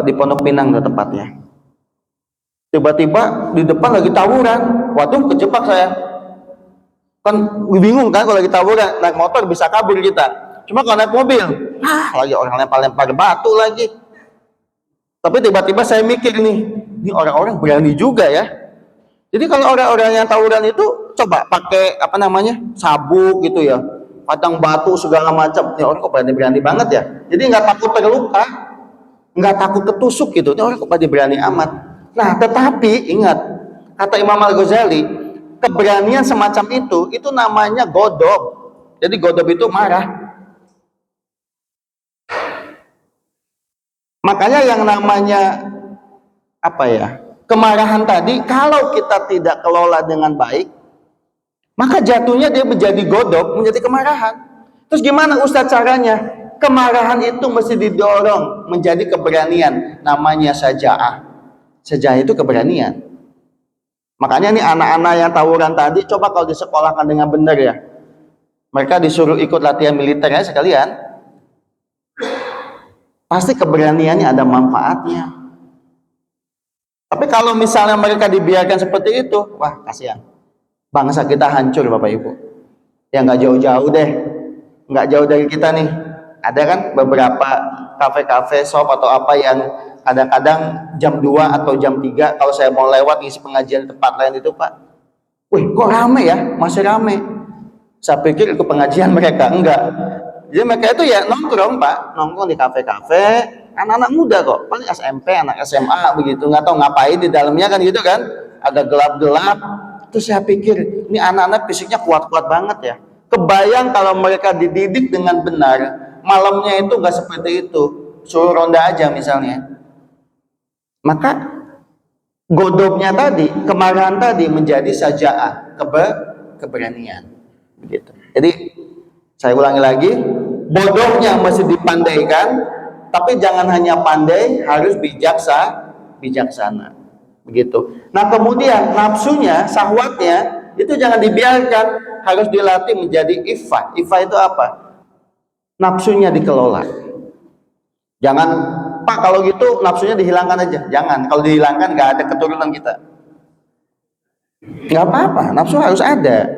di Pondok Pinang tepatnya. Tiba-tiba di depan lagi tawuran. Waduh, kejebak saya. Kan bingung kan kalau lagi tawuran, naik motor bisa kabur kita. Cuma kalau naik mobil, lagi orang lempar-lempar batu lagi. Tapi tiba-tiba saya mikir nih, ini orang-orang berani juga ya. Jadi kalau orang-orang yang tawuran itu coba pakai apa namanya sabuk gitu ya, padang batu segala macam. Ini orang kok berani-berani banget ya. Jadi nggak takut terluka, nggak takut ketusuk gitu. Ini orang kok berani amat. Nah, tetapi ingat kata Imam Al-Ghazali, keberanian semacam itu namanya godop. Jadi godop itu marah. Makanya yang namanya apa ya, kemarahan tadi kalau kita tidak kelola dengan baik, maka jatuhnya dia menjadi godok, menjadi kemarahan. Terus gimana Ustadz caranya? Kemarahan itu mesti didorong menjadi keberanian, namanya saja'ah. Saja'ah itu keberanian. Makanya nih anak-anak yang tawuran tadi, coba kalau disekolahkan dengan benar ya, mereka disuruh ikut latihan militernya sekalian, pasti keberaniannya ada manfaatnya. Tapi kalau misalnya mereka dibiarkan seperti itu, wah kasihan, bangsa kita hancur Bapak Ibu. Ya nggak jauh-jauh deh, nggak jauh dari kita nih, ada kan beberapa kafe-kafe, shop atau apa yang kadang-kadang jam 2 atau jam 3 kalau saya mau lewat ngisi pengajian di tempat lain itu, Pak, wih kok rame ya, masih rame. Saya pikir itu pengajian mereka, enggak. Jadi mereka itu ya nongkrong Pak, nongkrong di kafe-kafe, anak-anak muda kok, paling SMP, anak SMA begitu, nggak tahu ngapain di dalamnya kan gitu kan, ada gelap-gelap. Terus saya pikir ini anak-anak fisiknya kuat-kuat banget ya. Kebayang kalau mereka dididik dengan benar, malamnya itu nggak seperti itu, suruh ronda aja misalnya. Maka godobnya tadi, kemarahan tadi menjadi saja'ah, keberanian. Begitu. Jadi saya ulangi lagi, bodohnya masih dipandaikan, tapi jangan hanya pandai, harus bijaksana. Begitu. Nah kemudian nafsunya, syahwatnya itu jangan dibiarkan, harus dilatih menjadi iffah. Iffah itu apa? Nafsunya dikelola. Jangan, Pak kalau gitu nafsunya dihilangkan aja. Jangan, kalau dihilangkan nggak ada keturunan kita. Nggak apa-apa, nafsu harus ada.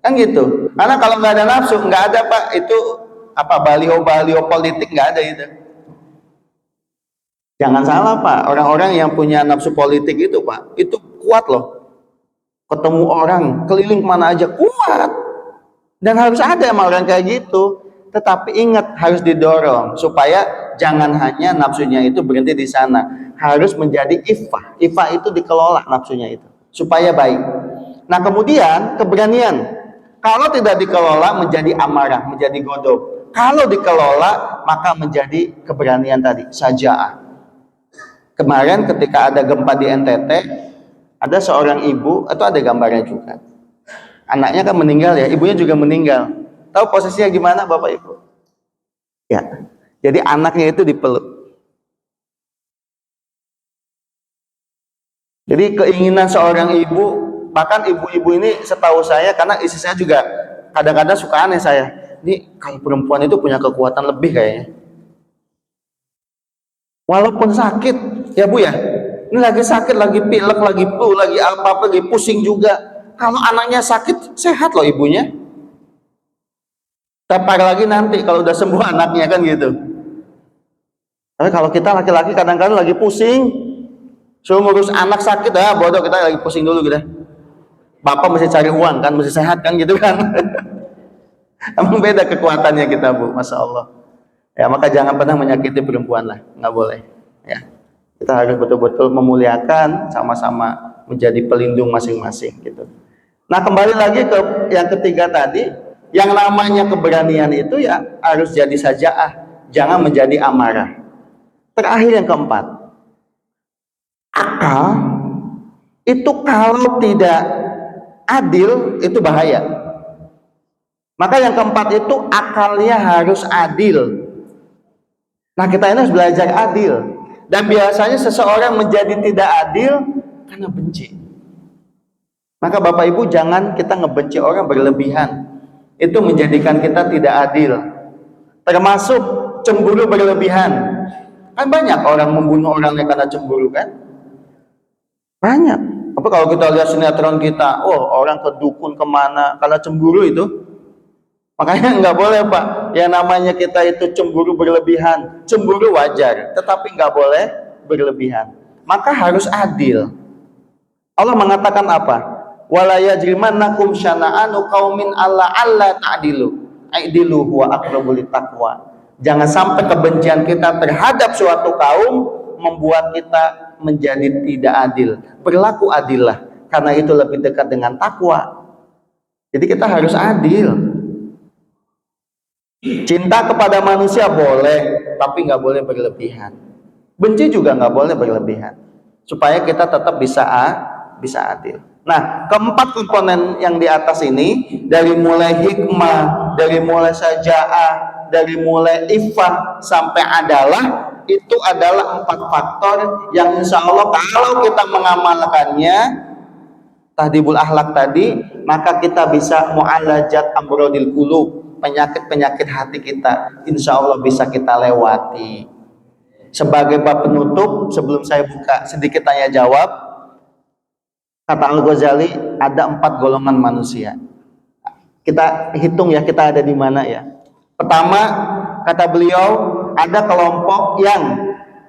Kan gitu. Karena kalau nggak ada nafsu, nggak ada Pak, itu apa baliho-baliho politik nggak ada itu. Jangan salah Pak, orang-orang yang punya nafsu politik itu Pak, itu kuat loh. Ketemu orang, keliling kemana aja kuat. Dan harus ada sama orang kayak gitu. Tetapi ingat, harus didorong supaya jangan hanya nafsunya itu berhenti di sana. Harus menjadi iffah. Iffah itu dikelola nafsunya itu supaya baik. Nah kemudian keberanian. Kalau tidak dikelola menjadi amarah, menjadi godok. Kalau dikelola maka menjadi keberanian tadi, saja'ah. Kemarin ketika ada gempa di NTT, ada seorang ibu, atau ada gambarnya juga. Anaknya kan meninggal ya, ibunya juga meninggal. Tahu posisinya gimana Bapak Ibu? Ya, jadi anaknya itu dipeluk. Jadi keinginan seorang ibu, bahkan ibu-ibu ini setahu saya, karena istri saya juga kadang-kadang suka aneh saya. Ini kalau perempuan itu punya kekuatan lebih kayaknya. Walaupun sakit, ya Bu ya, ini lagi sakit, lagi pilek, lagi flu, lagi apa-apa, lagi pusing juga. Kalau anaknya sakit, sehat loh ibunya. Tapar lagi nanti kalau udah sembuh anaknya kan gitu. Tapi kalau kita laki-laki kadang-kadang lagi pusing, suruh ngurus anak sakit, bodoh, kita lagi pusing dulu gitu. Bapak mesti cari uang kan, mesti sehat kan gitu kan. Emang beda kekuatannya kita Bu, Masya Allah. Ya maka jangan pernah menyakiti perempuan lah, nggak boleh. Ya, kita harus betul-betul memuliakan, sama-sama menjadi pelindung masing-masing gitu. Nah kembali lagi ke yang ketiga tadi, yang namanya keberanian itu ya harus jadi saja'ah, jangan menjadi amarah. Terakhir yang keempat, akal itu kalau tidak adil itu bahaya. Maka yang keempat itu akalnya harus adil. Nah kita ini harus belajar adil. Dan biasanya seseorang menjadi tidak adil karena benci. Maka Bapak Ibu jangan kita ngebenci orang berlebihan. Itu menjadikan kita tidak adil. Termasuk cemburu berlebihan. Kan banyak orang membunuh orangnya karena cemburu kan? Banyak. Apa kalau kita lihat sinetron kita, oh orang ke dukun kemana karena cemburu itu. Makanya nggak boleh Pak, yang namanya kita itu cemburu berlebihan. Cemburu wajar, tetapi nggak boleh berlebihan. Maka harus adil. Allah mengatakan apa? Wala yajrimannakum syana'anu qaumin alla ta'dilu. Aidilu huwa aqrabu littaqwa. Jangan sampai kebencian kita terhadap suatu kaum membuat kita menjadi tidak adil. Berlaku adillah, karena itu lebih dekat dengan takwa. Jadi kita harus adil. Cinta kepada manusia boleh, tapi nggak boleh berlebihan. Benci juga nggak boleh berlebihan, supaya kita tetap bisa adil. Nah, keempat komponen yang di atas ini, dari mulai hikmah, dari mulai syaja'ah, dari mulai iffah sampai adalah, itu adalah 4 faktor yang insya Allah kalau kita mengamalkannya tahdibul akhlak tadi, maka kita bisa mu'alajat amrodil qulub, penyakit-penyakit hati kita insya Allah bisa kita lewati. Sebagai bab penutup, sebelum saya buka sedikit tanya jawab, kata Al-Ghazali ada 4 golongan manusia. Kita hitung ya, kita ada di mana ya. Pertama, kata beliau, ada kelompok yang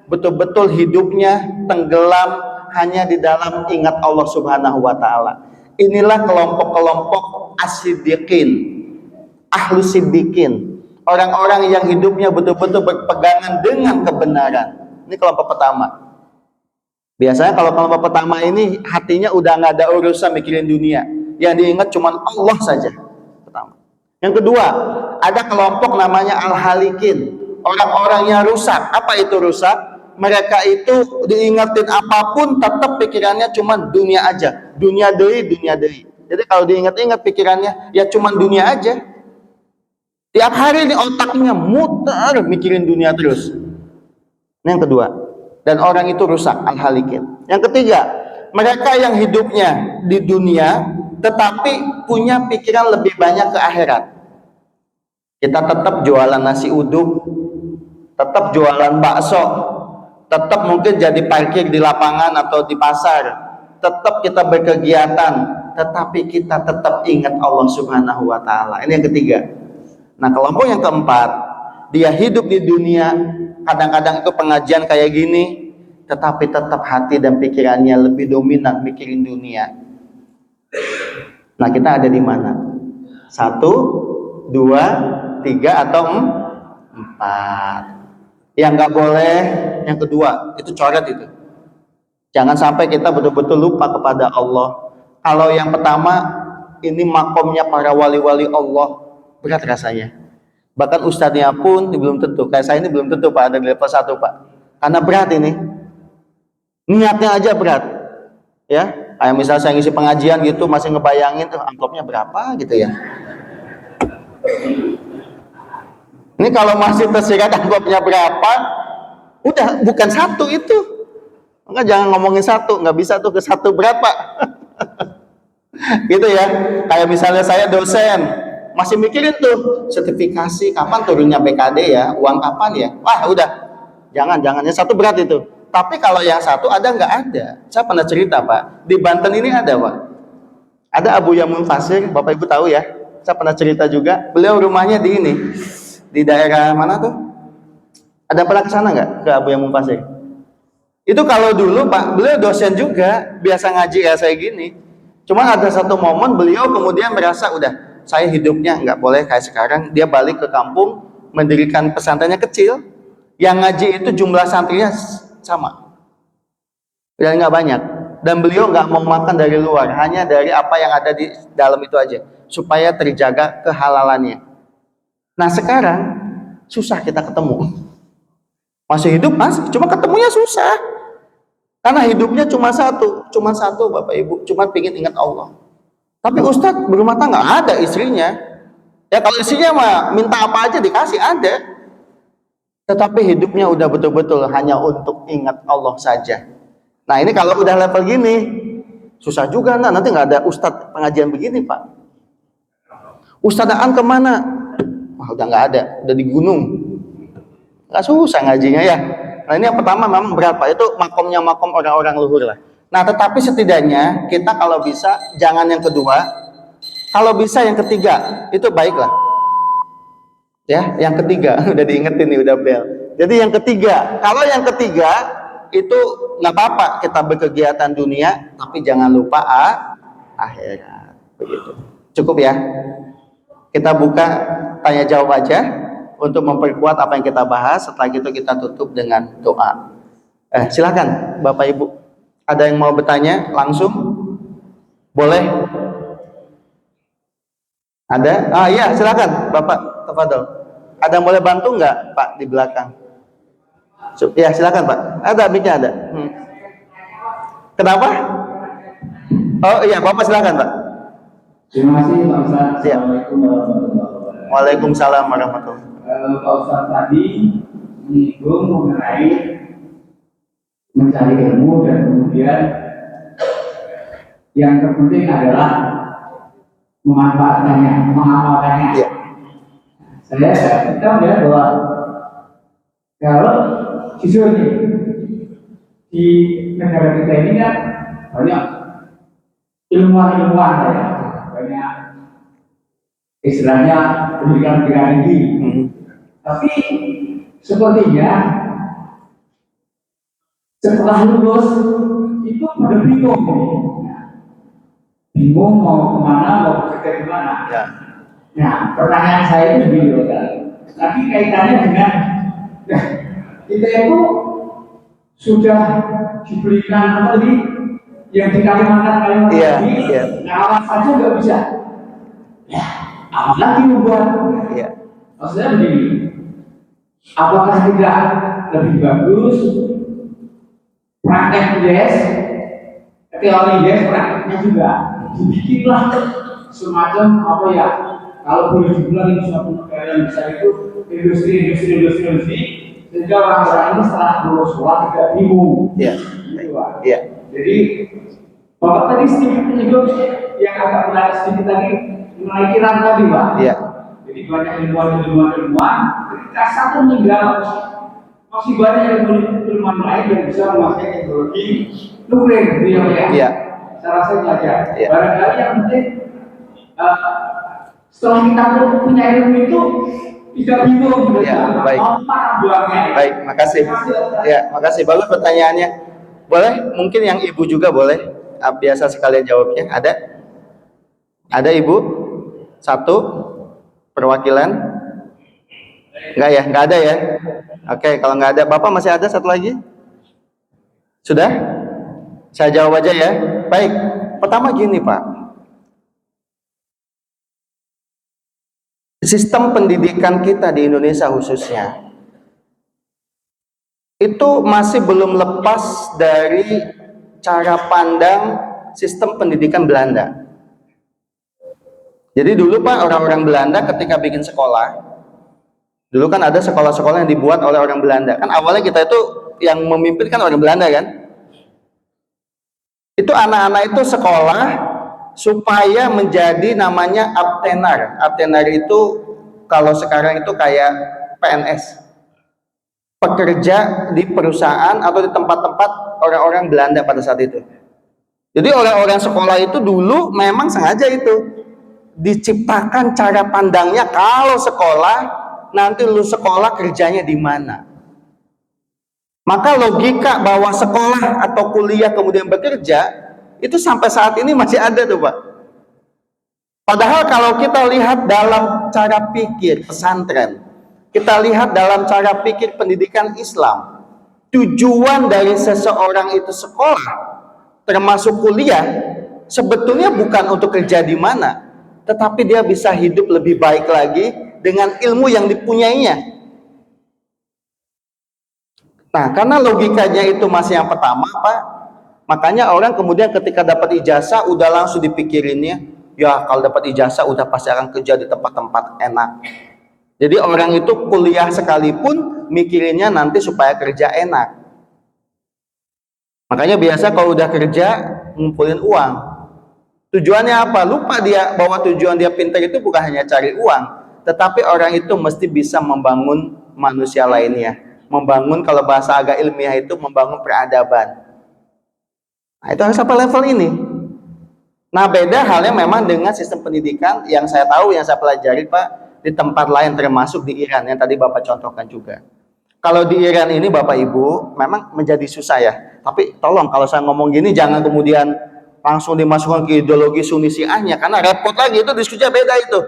betul-betul hidupnya tenggelam hanya di dalam ingat Allah Subhanahu wa taala. Inilah kelompok-kelompok as-siddiqin, ahlus siddiqin. Orang-orang yang hidupnya betul-betul berpegangan dengan kebenaran. Ini kelompok pertama. Biasanya kalau kelompok pertama ini hatinya udah nggak ada urusan mikirin dunia. Yang diingat cuma Allah saja. Pertama. Yang kedua, ada kelompok namanya al-halikin. Orang-orangnya rusak. Apa itu rusak? Mereka itu diingetin apapun tetap pikirannya cuma dunia aja. Dunia deui, dunia deui. Jadi kalau diingat-ingat pikirannya ya cuma dunia aja. Tiap hari di otaknya muter mikirin dunia terus. Ini yang kedua. Dan orang itu rusak, al-halikin. Yang ketiga, mereka yang hidupnya di dunia tetapi punya pikiran lebih banyak ke akhirat. Kita tetap jualan nasi uduk, tetap jualan bakso, tetap mungkin jadi parkir di lapangan atau di pasar, tetap kita berkegiatan, tetapi kita tetap ingat Allah Subhanahu wa taala. Ini yang ketiga. Nah, kelompok yang keempat, dia hidup di dunia, kadang-kadang itu pengajian kayak gini, tetapi tetap hati dan pikirannya lebih dominan mikirin dunia. Nah, kita ada di mana? 1, 2, 3 atau 4? Yang nggak boleh, yang kedua, itu coret itu. Jangan sampai kita betul-betul lupa kepada Allah. Kalau yang pertama, ini makomnya para wali-wali Allah, berat rasanya. Bahkan ustadznya pun belum tentu. Kayak saya ini belum tentu Pak, ada di level 1 Pak. Karena berat ini. Niatnya aja berat. Ya, kayak misalnya saya ngisi pengajian gitu, masih ngebayangin tuh amplopnya berapa gitu ya. Ini kalau masih tersirat amplopnya berapa, udah bukan 1 itu. Enggak, jangan ngomongin 1, nggak bisa tuh ke 1 berat Pak. Gitu ya. Kayak misalnya saya dosen, masih mikirin tuh sertifikasi kapan turunnya BKD ya, uang kapan ya. Wah udah, jangan yang 1 berat itu. Tapi kalau yang 1 ada nggak ada. Saya pernah cerita Pak, di Banten ini ada Pak, ada Abu Yamun Fasir, Bapak Ibu tahu ya. Saya pernah cerita juga, beliau rumahnya di ini, di daerah mana tuh? Ada pernah ke sana nggak, ke Abu Yamun Fasir? Itu kalau dulu Pak, beliau dosen juga, biasa ngaji ya saya gini. Cuma ada satu momen beliau kemudian merasa udah, saya hidupnya nggak boleh kayak sekarang. Dia balik ke kampung, mendirikan pesantrennya kecil, yang ngaji itu jumlah santrinya sama, dan nggak banyak. Dan beliau nggak mau makan dari luar, hanya dari apa yang ada di dalam itu aja, supaya terjaga kehalalannya. Nah sekarang susah kita ketemu. Masih hidup mas, cuma ketemunya susah. Karena hidupnya cuma satu Bapak Ibu, cuma pingin ingat Allah. Tapi Ustadz berumah tangga ada istrinya. Ya kalau istrinya mah minta apa aja dikasih ada. Tetapi hidupnya udah betul-betul hanya untuk ingat Allah saja. Nah ini kalau udah level gini, susah juga nah, nanti nggak ada Ustadz pengajian begini Pak. Ustadzaan kemana? Wah udah nggak ada, udah di gunung. Nggak susah ngajinya ya. Nah ini yang pertama memang berat Pak, itu makomnya makom orang-orang luhur lah. Nah tetapi setidaknya kita kalau bisa jangan yang kedua, kalau bisa yang ketiga itu baiklah. Ya, yang ketiga udah diingetin nih udah bel. Jadi yang ketiga, kalau yang ketiga itu nggak apa-apa kita berkegiatan dunia, tapi jangan lupa akhirat. Begitu. Cukup ya. Kita buka tanya jawab aja untuk memperkuat apa yang kita bahas. Setelah itu kita tutup dengan doa. Silakan Bapak Ibu. Ada yang mau bertanya langsung? Boleh? Ada? Iya silakan Bapak, tafadhol. Ada yang boleh bantu nggak Pak di belakang? Ya silakan Pak. Ada mic-nya ada. Kenapa? Oh iya, Bapak silakan, Pak. Terima kasih Pak Ustadz. Ya. Assalamualaikum warahmatullahi wabarakatuh. Waalaikumsalam warahmatullahi wabarakatuh. Pak Ustadz tadi menyinggung mengenai mencari ilmu dan kemudian yang terpenting adalah memanfaatkannya, mengamalkannya. Ya. Kita melihat bahwa kalau jujur nih di negara kita ini kan banyak ilmuwan-ilmuwan ya, banyak istilahnya pendidikan tinggi. Tapi sepertinya setelah lulus itu pada bingung mau kemana, mau bekerja di mana. Ya. Nah, pertanyaan saya itu begini, tapi kaitannya dengan kita itu sudah diberikan apa tadi yang di Kalimantan ini, ngawas saja nggak bisa. Ya, apalagi membuat. Ya. Maksudnya begini, apakah tidak lebih bagus praktek yes, teori yes, prakteknya juga dibikinlah semacam apa ya? Kalau boleh dibilang ini suatu negara yang besar itu industri sehingga orang-orang ini setelah lulus sekolah tidak bingung. Iya. Gitu, Pak. Iya. Jadi Bapak tadi sedikit menyinggung yang agak menarik sedikit tadi mengenai kiran tadi, Pak. Iya. Jadi banyak ilmuwan, ketika satu meninggal masih banyak ilmuwan lain yang bisa memakai teknologi nuklir, gitu ya. Iya. Saya rasa belajar. Iya. Barangkali yang penting setelah kita punya ilmu itu tidak bingung gitu. Ya, baik. Baik, makasih. Ya, makasih. Bagus pertanyaannya. Boleh? Mungkin yang ibu juga boleh. Biasa sekalian jawabnya. Ada? Ada ibu? Satu? Perwakilan? Enggak ya? Enggak ada ya? Oke, kalau enggak ada. Bapak masih ada satu lagi? Sudah? Saya jawab aja ya. Baik. Pertama gini, Pak. Sistem pendidikan kita di Indonesia khususnya itu masih belum lepas dari cara pandang sistem pendidikan Belanda. Jadi dulu Pak, orang-orang Belanda ketika bikin sekolah, dulu kan ada sekolah-sekolah yang dibuat oleh orang Belanda. Kan awalnya kita itu yang memimpin kan orang Belanda kan. Itu anak-anak itu sekolah supaya menjadi namanya abtenar. Abtenar itu kalau sekarang itu kayak PNS, pekerja di perusahaan atau di tempat-tempat orang-orang Belanda pada saat itu. Jadi orang-orang sekolah itu dulu memang sengaja itu diciptakan cara pandangnya, kalau sekolah nanti lulus sekolah kerjanya di mana. Maka logika bahwa sekolah atau kuliah kemudian bekerja itu sampai saat ini masih ada tuh Pak. Padahal kalau kita lihat dalam cara pikir pesantren, kita lihat dalam cara pikir pendidikan Islam, tujuan dari seseorang itu sekolah, termasuk kuliah, sebetulnya bukan untuk kerja di mana, tetapi dia bisa hidup lebih baik lagi dengan ilmu yang dipunyainya. Nah, karena logikanya itu masih yang pertama, Pak, makanya orang kemudian ketika dapat ijazah udah langsung dipikirinnya, ya kalau dapat ijazah udah pasti akan kerja di tempat-tempat enak. Jadi orang itu kuliah sekalipun mikirinnya nanti supaya kerja enak. Makanya biasa kalau udah kerja ngumpulin uang. Tujuannya apa? Lupa dia bahwa tujuan dia pintar itu bukan hanya cari uang, tetapi orang itu mesti bisa membangun manusia lainnya. Membangun, kalau bahasa agak ilmiah itu membangun peradaban. Nah, itu harus sampai level ini. Nah, beda halnya memang dengan sistem pendidikan yang saya tahu, yang saya pelajari Pak, di tempat lain termasuk di Iran yang tadi Bapak contohkan juga. Kalau di Iran ini Bapak Ibu memang menjadi susah ya. Tapi tolong kalau saya ngomong gini jangan kemudian langsung dimasukkan ke ideologi Sunni Syiahnya, karena repot lagi, itu diskusinya beda itu.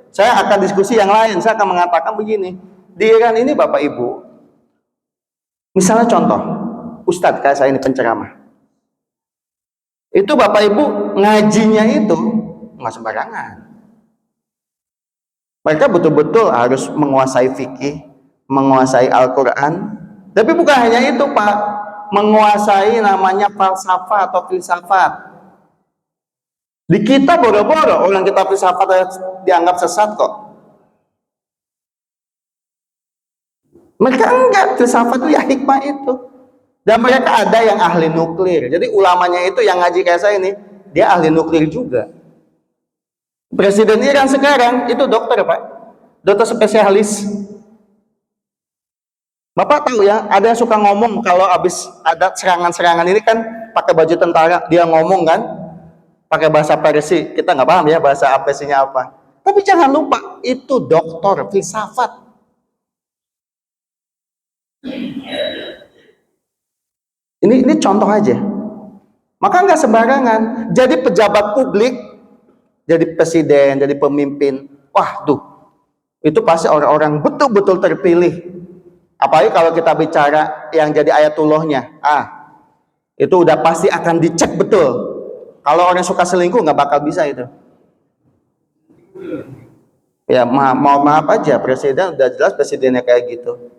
Saya akan diskusi yang lain, saya akan mengatakan begini. Di Iran ini Bapak Ibu, misalnya contoh, Ustadz kayak saya ini penceramah. Itu Bapak Ibu ngajinya itu nggak sembarangan. Mereka betul-betul harus menguasai fikih, menguasai Al-Quran. Tapi bukan hanya itu Pak, menguasai namanya falsafah atau filsafat. Di kita boro-boro orang kita filsafat dianggap sesat kok. Mereka enggak, filsafat itu ya hikmah itu. Dan mereka ada yang ahli nuklir. Jadi ulamanya itu yang ngaji kayak saya ini, dia ahli nuklir juga. Presiden Iran sekarang itu dokter, Pak. Dokter spesialis. Bapak tahu ya, ada yang suka ngomong kalau habis ada serangan-serangan ini kan pakai baju tentara, dia ngomong kan pakai bahasa Persia. Kita nggak paham ya bahasa Persianya apa. Tapi jangan lupa itu dokter filsafat. Ini contoh aja. Maka nggak sembarangan. Jadi pejabat publik, jadi presiden, jadi pemimpin, wah tuh, itu pasti orang-orang betul-betul terpilih. Apalagi kalau kita bicara yang jadi ayatullahnya, itu udah pasti akan dicek betul. Kalau orang suka selingkuh nggak bakal bisa itu. Ya maaf aja, presiden udah jelas presidennya kayak gitu,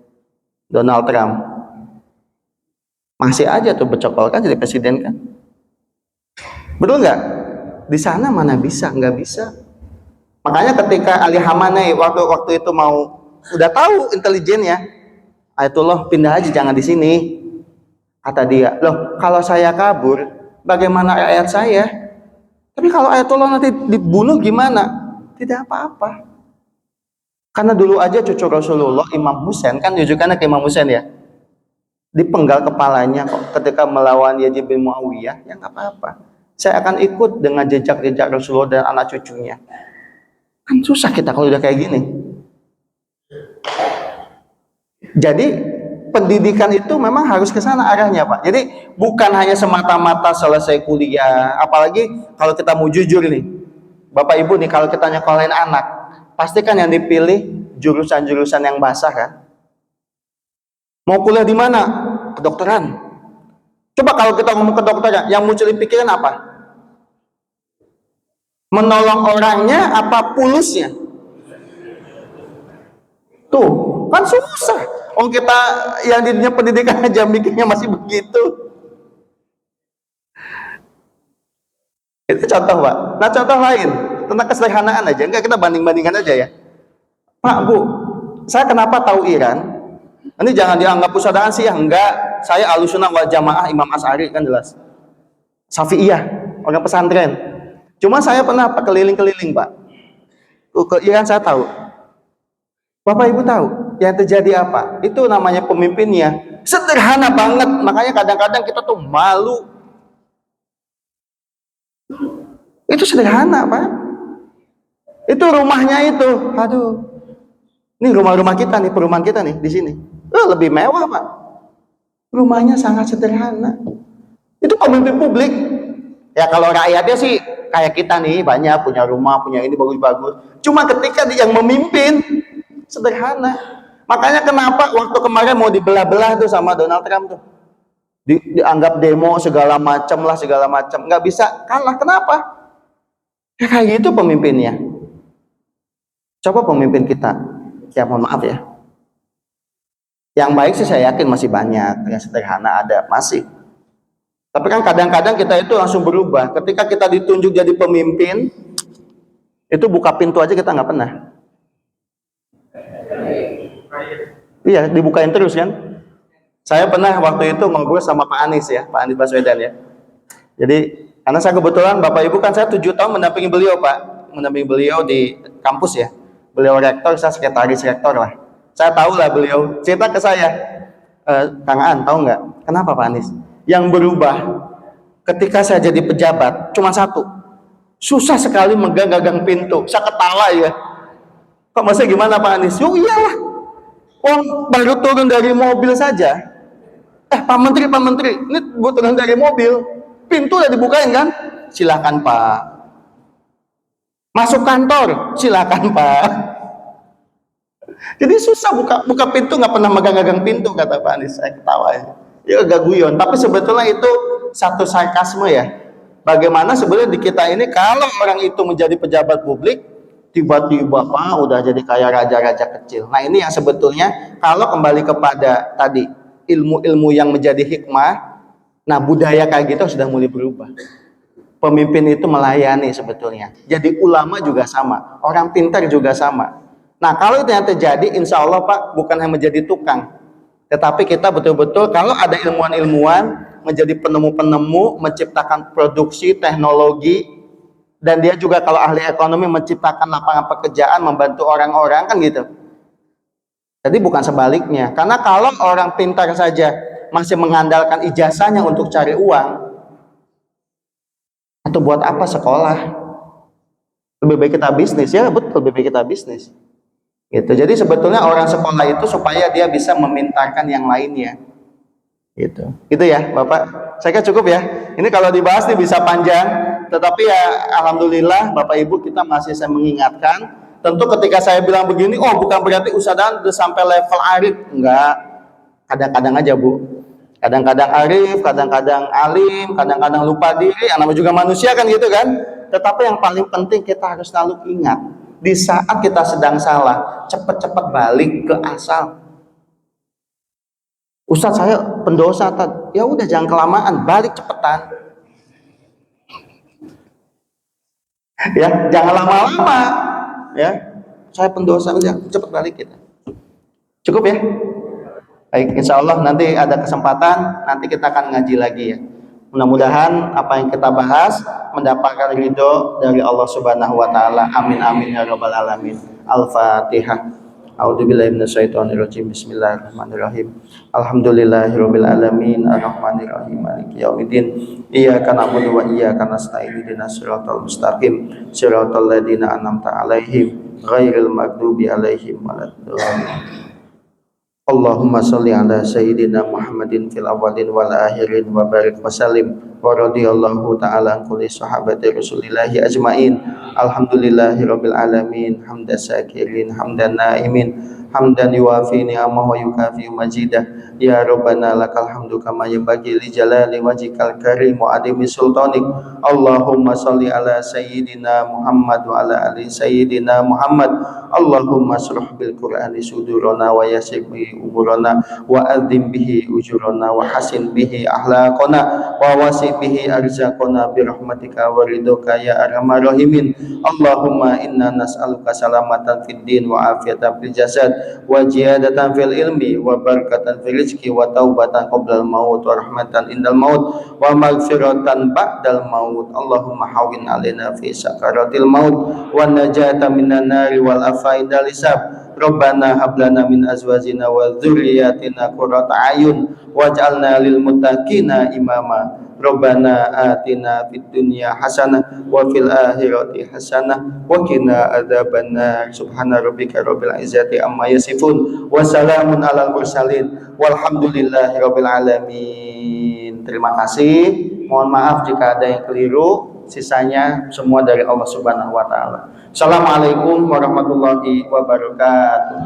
Donald Trump. Masih aja tuh bercokol kan jadi presiden kan. Betul nggak? Di sana mana bisa, nggak bisa. Makanya ketika Ali Khamenei waktu itu mau, udah tahu intelijennya, Ayatullah pindah aja, jangan di sini. Kata dia, loh kalau saya kabur, bagaimana ayat saya? Tapi kalau Ayatullah nanti dibunuh gimana? Tidak apa-apa. Karena dulu aja cucu Rasulullah, Imam Husain, kan rujukannya ke Imam Husain ya, dipenggal kepalanya kok ketika melawan Yazid bin Muawiyah, ya nggak apa-apa. Saya akan ikut dengan jejak-jejak Rasulullah dan anak cucunya. Kan susah kita kalau udah kayak gini. Jadi pendidikan itu memang harus ke sana arahnya, Pak. Jadi bukan hanya semata-mata selesai kuliah, apalagi kalau kita mau jujur nih, Bapak Ibu nih, kalau kita nyekolahin anak, pasti kan yang dipilih jurusan-jurusan yang basah kan. Mau kuliah di mana? Kedokteran. Coba kalau kita ngomong kedokteran, yang muncul di pikiran apa? Menolong orangnya apa pulusnya? Tuh, kan susah. Oh kita yang di dunia pendidikan aja mikirnya masih begitu. Itu contoh, Pak. Nah contoh lain tentang kesederhanaan aja, enggak kita banding-bandingkan aja ya. Pak, Bu, saya kenapa tahu Iran? Ini jangan dianggap pusataan sih ya, enggak. Saya Ahlussunnah wal Jamaah Imam Asy'ari kan jelas. Syafi'iyah, orang pesantren. Cuma saya pernah keliling-keliling, Pak. Ke Iran saya tahu. Bapak Ibu tahu yang terjadi apa? Itu namanya pemimpinnya sederhana banget, makanya kadang-kadang kita tuh malu. Itu sederhana, Pak. Itu rumahnya itu, aduh. Ini rumah-rumah kita nih, perumahan kita nih di sini. Lebih mewah, Pak. Rumahnya sangat sederhana. Itu pemimpin publik. Ya kalau rakyatnya sih kayak kita nih, banyak punya rumah, punya ini bagus-bagus. Cuma ketika dia yang memimpin sederhana. Makanya kenapa waktu kemarin mau dibelah-belah tuh sama Donald Trump tuh, dianggap demo segala macam lah, segala macam, nggak bisa kalah. Kenapa? Ya kayak gitu pemimpinnya. Coba pemimpin kita, ya mohon maaf ya, yang baik sih saya yakin masih banyak, yang sederhana ada masih. Tapi kan kadang-kadang kita itu langsung berubah ketika kita ditunjuk jadi pemimpin, itu buka pintu aja kita nggak pernah. Iya, dibukain terus kan. Saya pernah waktu itu ngobrol sama Pak Anies ya, Pak Anies Baswedan ya. Jadi karena saya kebetulan Bapak Ibu kan saya 7 tahun mendampingi beliau, Pak, mendampingi beliau di kampus ya. Beliau rektor, saya sekretaris rektor lah. Saya tahu lah beliau cerita ke saya, Kang An, tahu nggak? Kenapa Pak Anies? Yang berubah ketika saya jadi pejabat cuma satu, susah sekali megang-gagang pintu. Saya ketawa ya. Kok masa gimana Pak Anies? Yuk iyalah. Baru turun dari mobil saja. Pak Menteri, ini buat turun dari mobil, pintu udah dibukain kan? Silakan Pak. Masuk kantor, silakan Pak. Jadi susah buka pintu, nggak pernah megang-megang pintu kata Pak Anies. Saya ketawa ya. Ya agak guyon. Tapi sebetulnya itu satu sarkasme ya. Bagaimana sebenarnya di kita ini kalau orang itu menjadi pejabat publik, tiba-tiba Pak udah jadi kayak raja-raja kecil. Nah ini yang sebetulnya kalau kembali kepada tadi ilmu-ilmu yang menjadi hikmah, nah budaya kayak gitu sudah mulai berubah. Pemimpin itu melayani sebetulnya. Jadi ulama juga sama, orang pintar juga sama. Nah, kalau itu yang terjadi, insya Allah Pak, bukan hanya menjadi tukang, tetapi kita betul-betul kalau ada ilmuwan-ilmuwan menjadi penemu-penemu, menciptakan produksi teknologi, dan dia juga kalau ahli ekonomi menciptakan lapangan pekerjaan, membantu orang-orang, kan gitu. Jadi bukan sebaliknya. Karena kalau orang pintar saja masih mengandalkan ijazahnya untuk cari uang, atau buat apa sekolah? Lebih baik kita bisnis, ya betul, lebih baik kita bisnis. Gitu. Jadi sebetulnya orang sekolah itu supaya dia bisa memintarkan yang lainnya. Gitu. Gitu ya, Bapak. Saya kira cukup ya. Ini kalau dibahas nih bisa panjang, tetapi ya alhamdulillah Bapak Ibu kita masih saya mengingatkan. Tentu ketika saya bilang begini, oh bukan berarti usaha udah sampai level arif, enggak. Kadang-kadang aja, Bu. Kadang-kadang arif, kadang-kadang alim, kadang-kadang lupa diri, yang namanya juga manusia kan gitu kan. Tetapi yang paling penting kita harus selalu ingat, di saat kita sedang salah, cepat-cepat balik ke asal. Ustadz saya pendosa, ya udah jangan kelamaan, balik cepetan. Ya, jangan lama-lama. Ya, saya pendosa, udah cepat balik kita. Cukup ya? Baik, insya Allah nanti ada kesempatan, nanti kita akan ngaji lagi ya. Mudah-mudahan apa yang kita bahas mendapatkan ridho dari Allah Subhanahu wa taala. Amin amin ya rabbal alamin. Al-Fatihah. A'udzubillahi minasyaitonirrajim. Bismillahirrahmanirrahim. Alhamdulillahirabbil alamin arrahmanirrahim maliki yaumiddin. Iyyaka na'budu wa iyyaka nasta'in. Ihdinas siratal mustaqim. Siratal ladzina an'amta 'alaihim ghairil maghdubi 'alaihim waladdallin. Allahumma sholli ala sayyidina Muhammadin fil awwalin wal akhirin wa barik wa sallim wa radhiyallahu ta'ala an kulli sahabati rasulillahi ajmain. Alhamdulillahirabbil alamin hamdan syakirin hamdan naimin hamdan yuwafi ni'amahu wa yukafi majidah. Ya rabbana lakal hamdu kama yanbaghi li jalali wajhikal karim wa adimi sultanik. Allahumma sholli ala sayyidina Muhammad wa ala ali sayyidina Muhammad. Allahumma shrah bil Qur'ani sudurana wa yassir bihi umurana wa adzim bihi ujurana wa hasin bihi ahlaqana wa wasi bihi arzaqana bi rahmatika wa ridhoka ya arhamar rahimin. Allahumma inna nas'aluka salamatan fid din wa afiyatan fil jasad wa ziyadatan fil ilmi wa barakatan fil rizqi wa taubatan qoblal maut wa rahmatan indal maut wa maghfiratan ba'dal maut. Allahumma hawwin alaina fi sakaratil maut wa najatan minan nari wal faidal hisab. Rabbana hablana min azwajina wa dzurriyyatina qurrata ayun waj'alna lil muttaqina imama. Rabbana atina fid dunya hasanah wa fil akhirati hasanah wa qina adzabannar. Subhana rabbika rabbil izzati amma yasifun wa salamun alal mursalin walhamdulillahi rabbil alamin. Terima kasih. Mohon maaf jika ada yang keliru. Sisanya semua dari Allah Subhanahu wa taala. Assalamualaikum warahmatullahi wabarakatuh.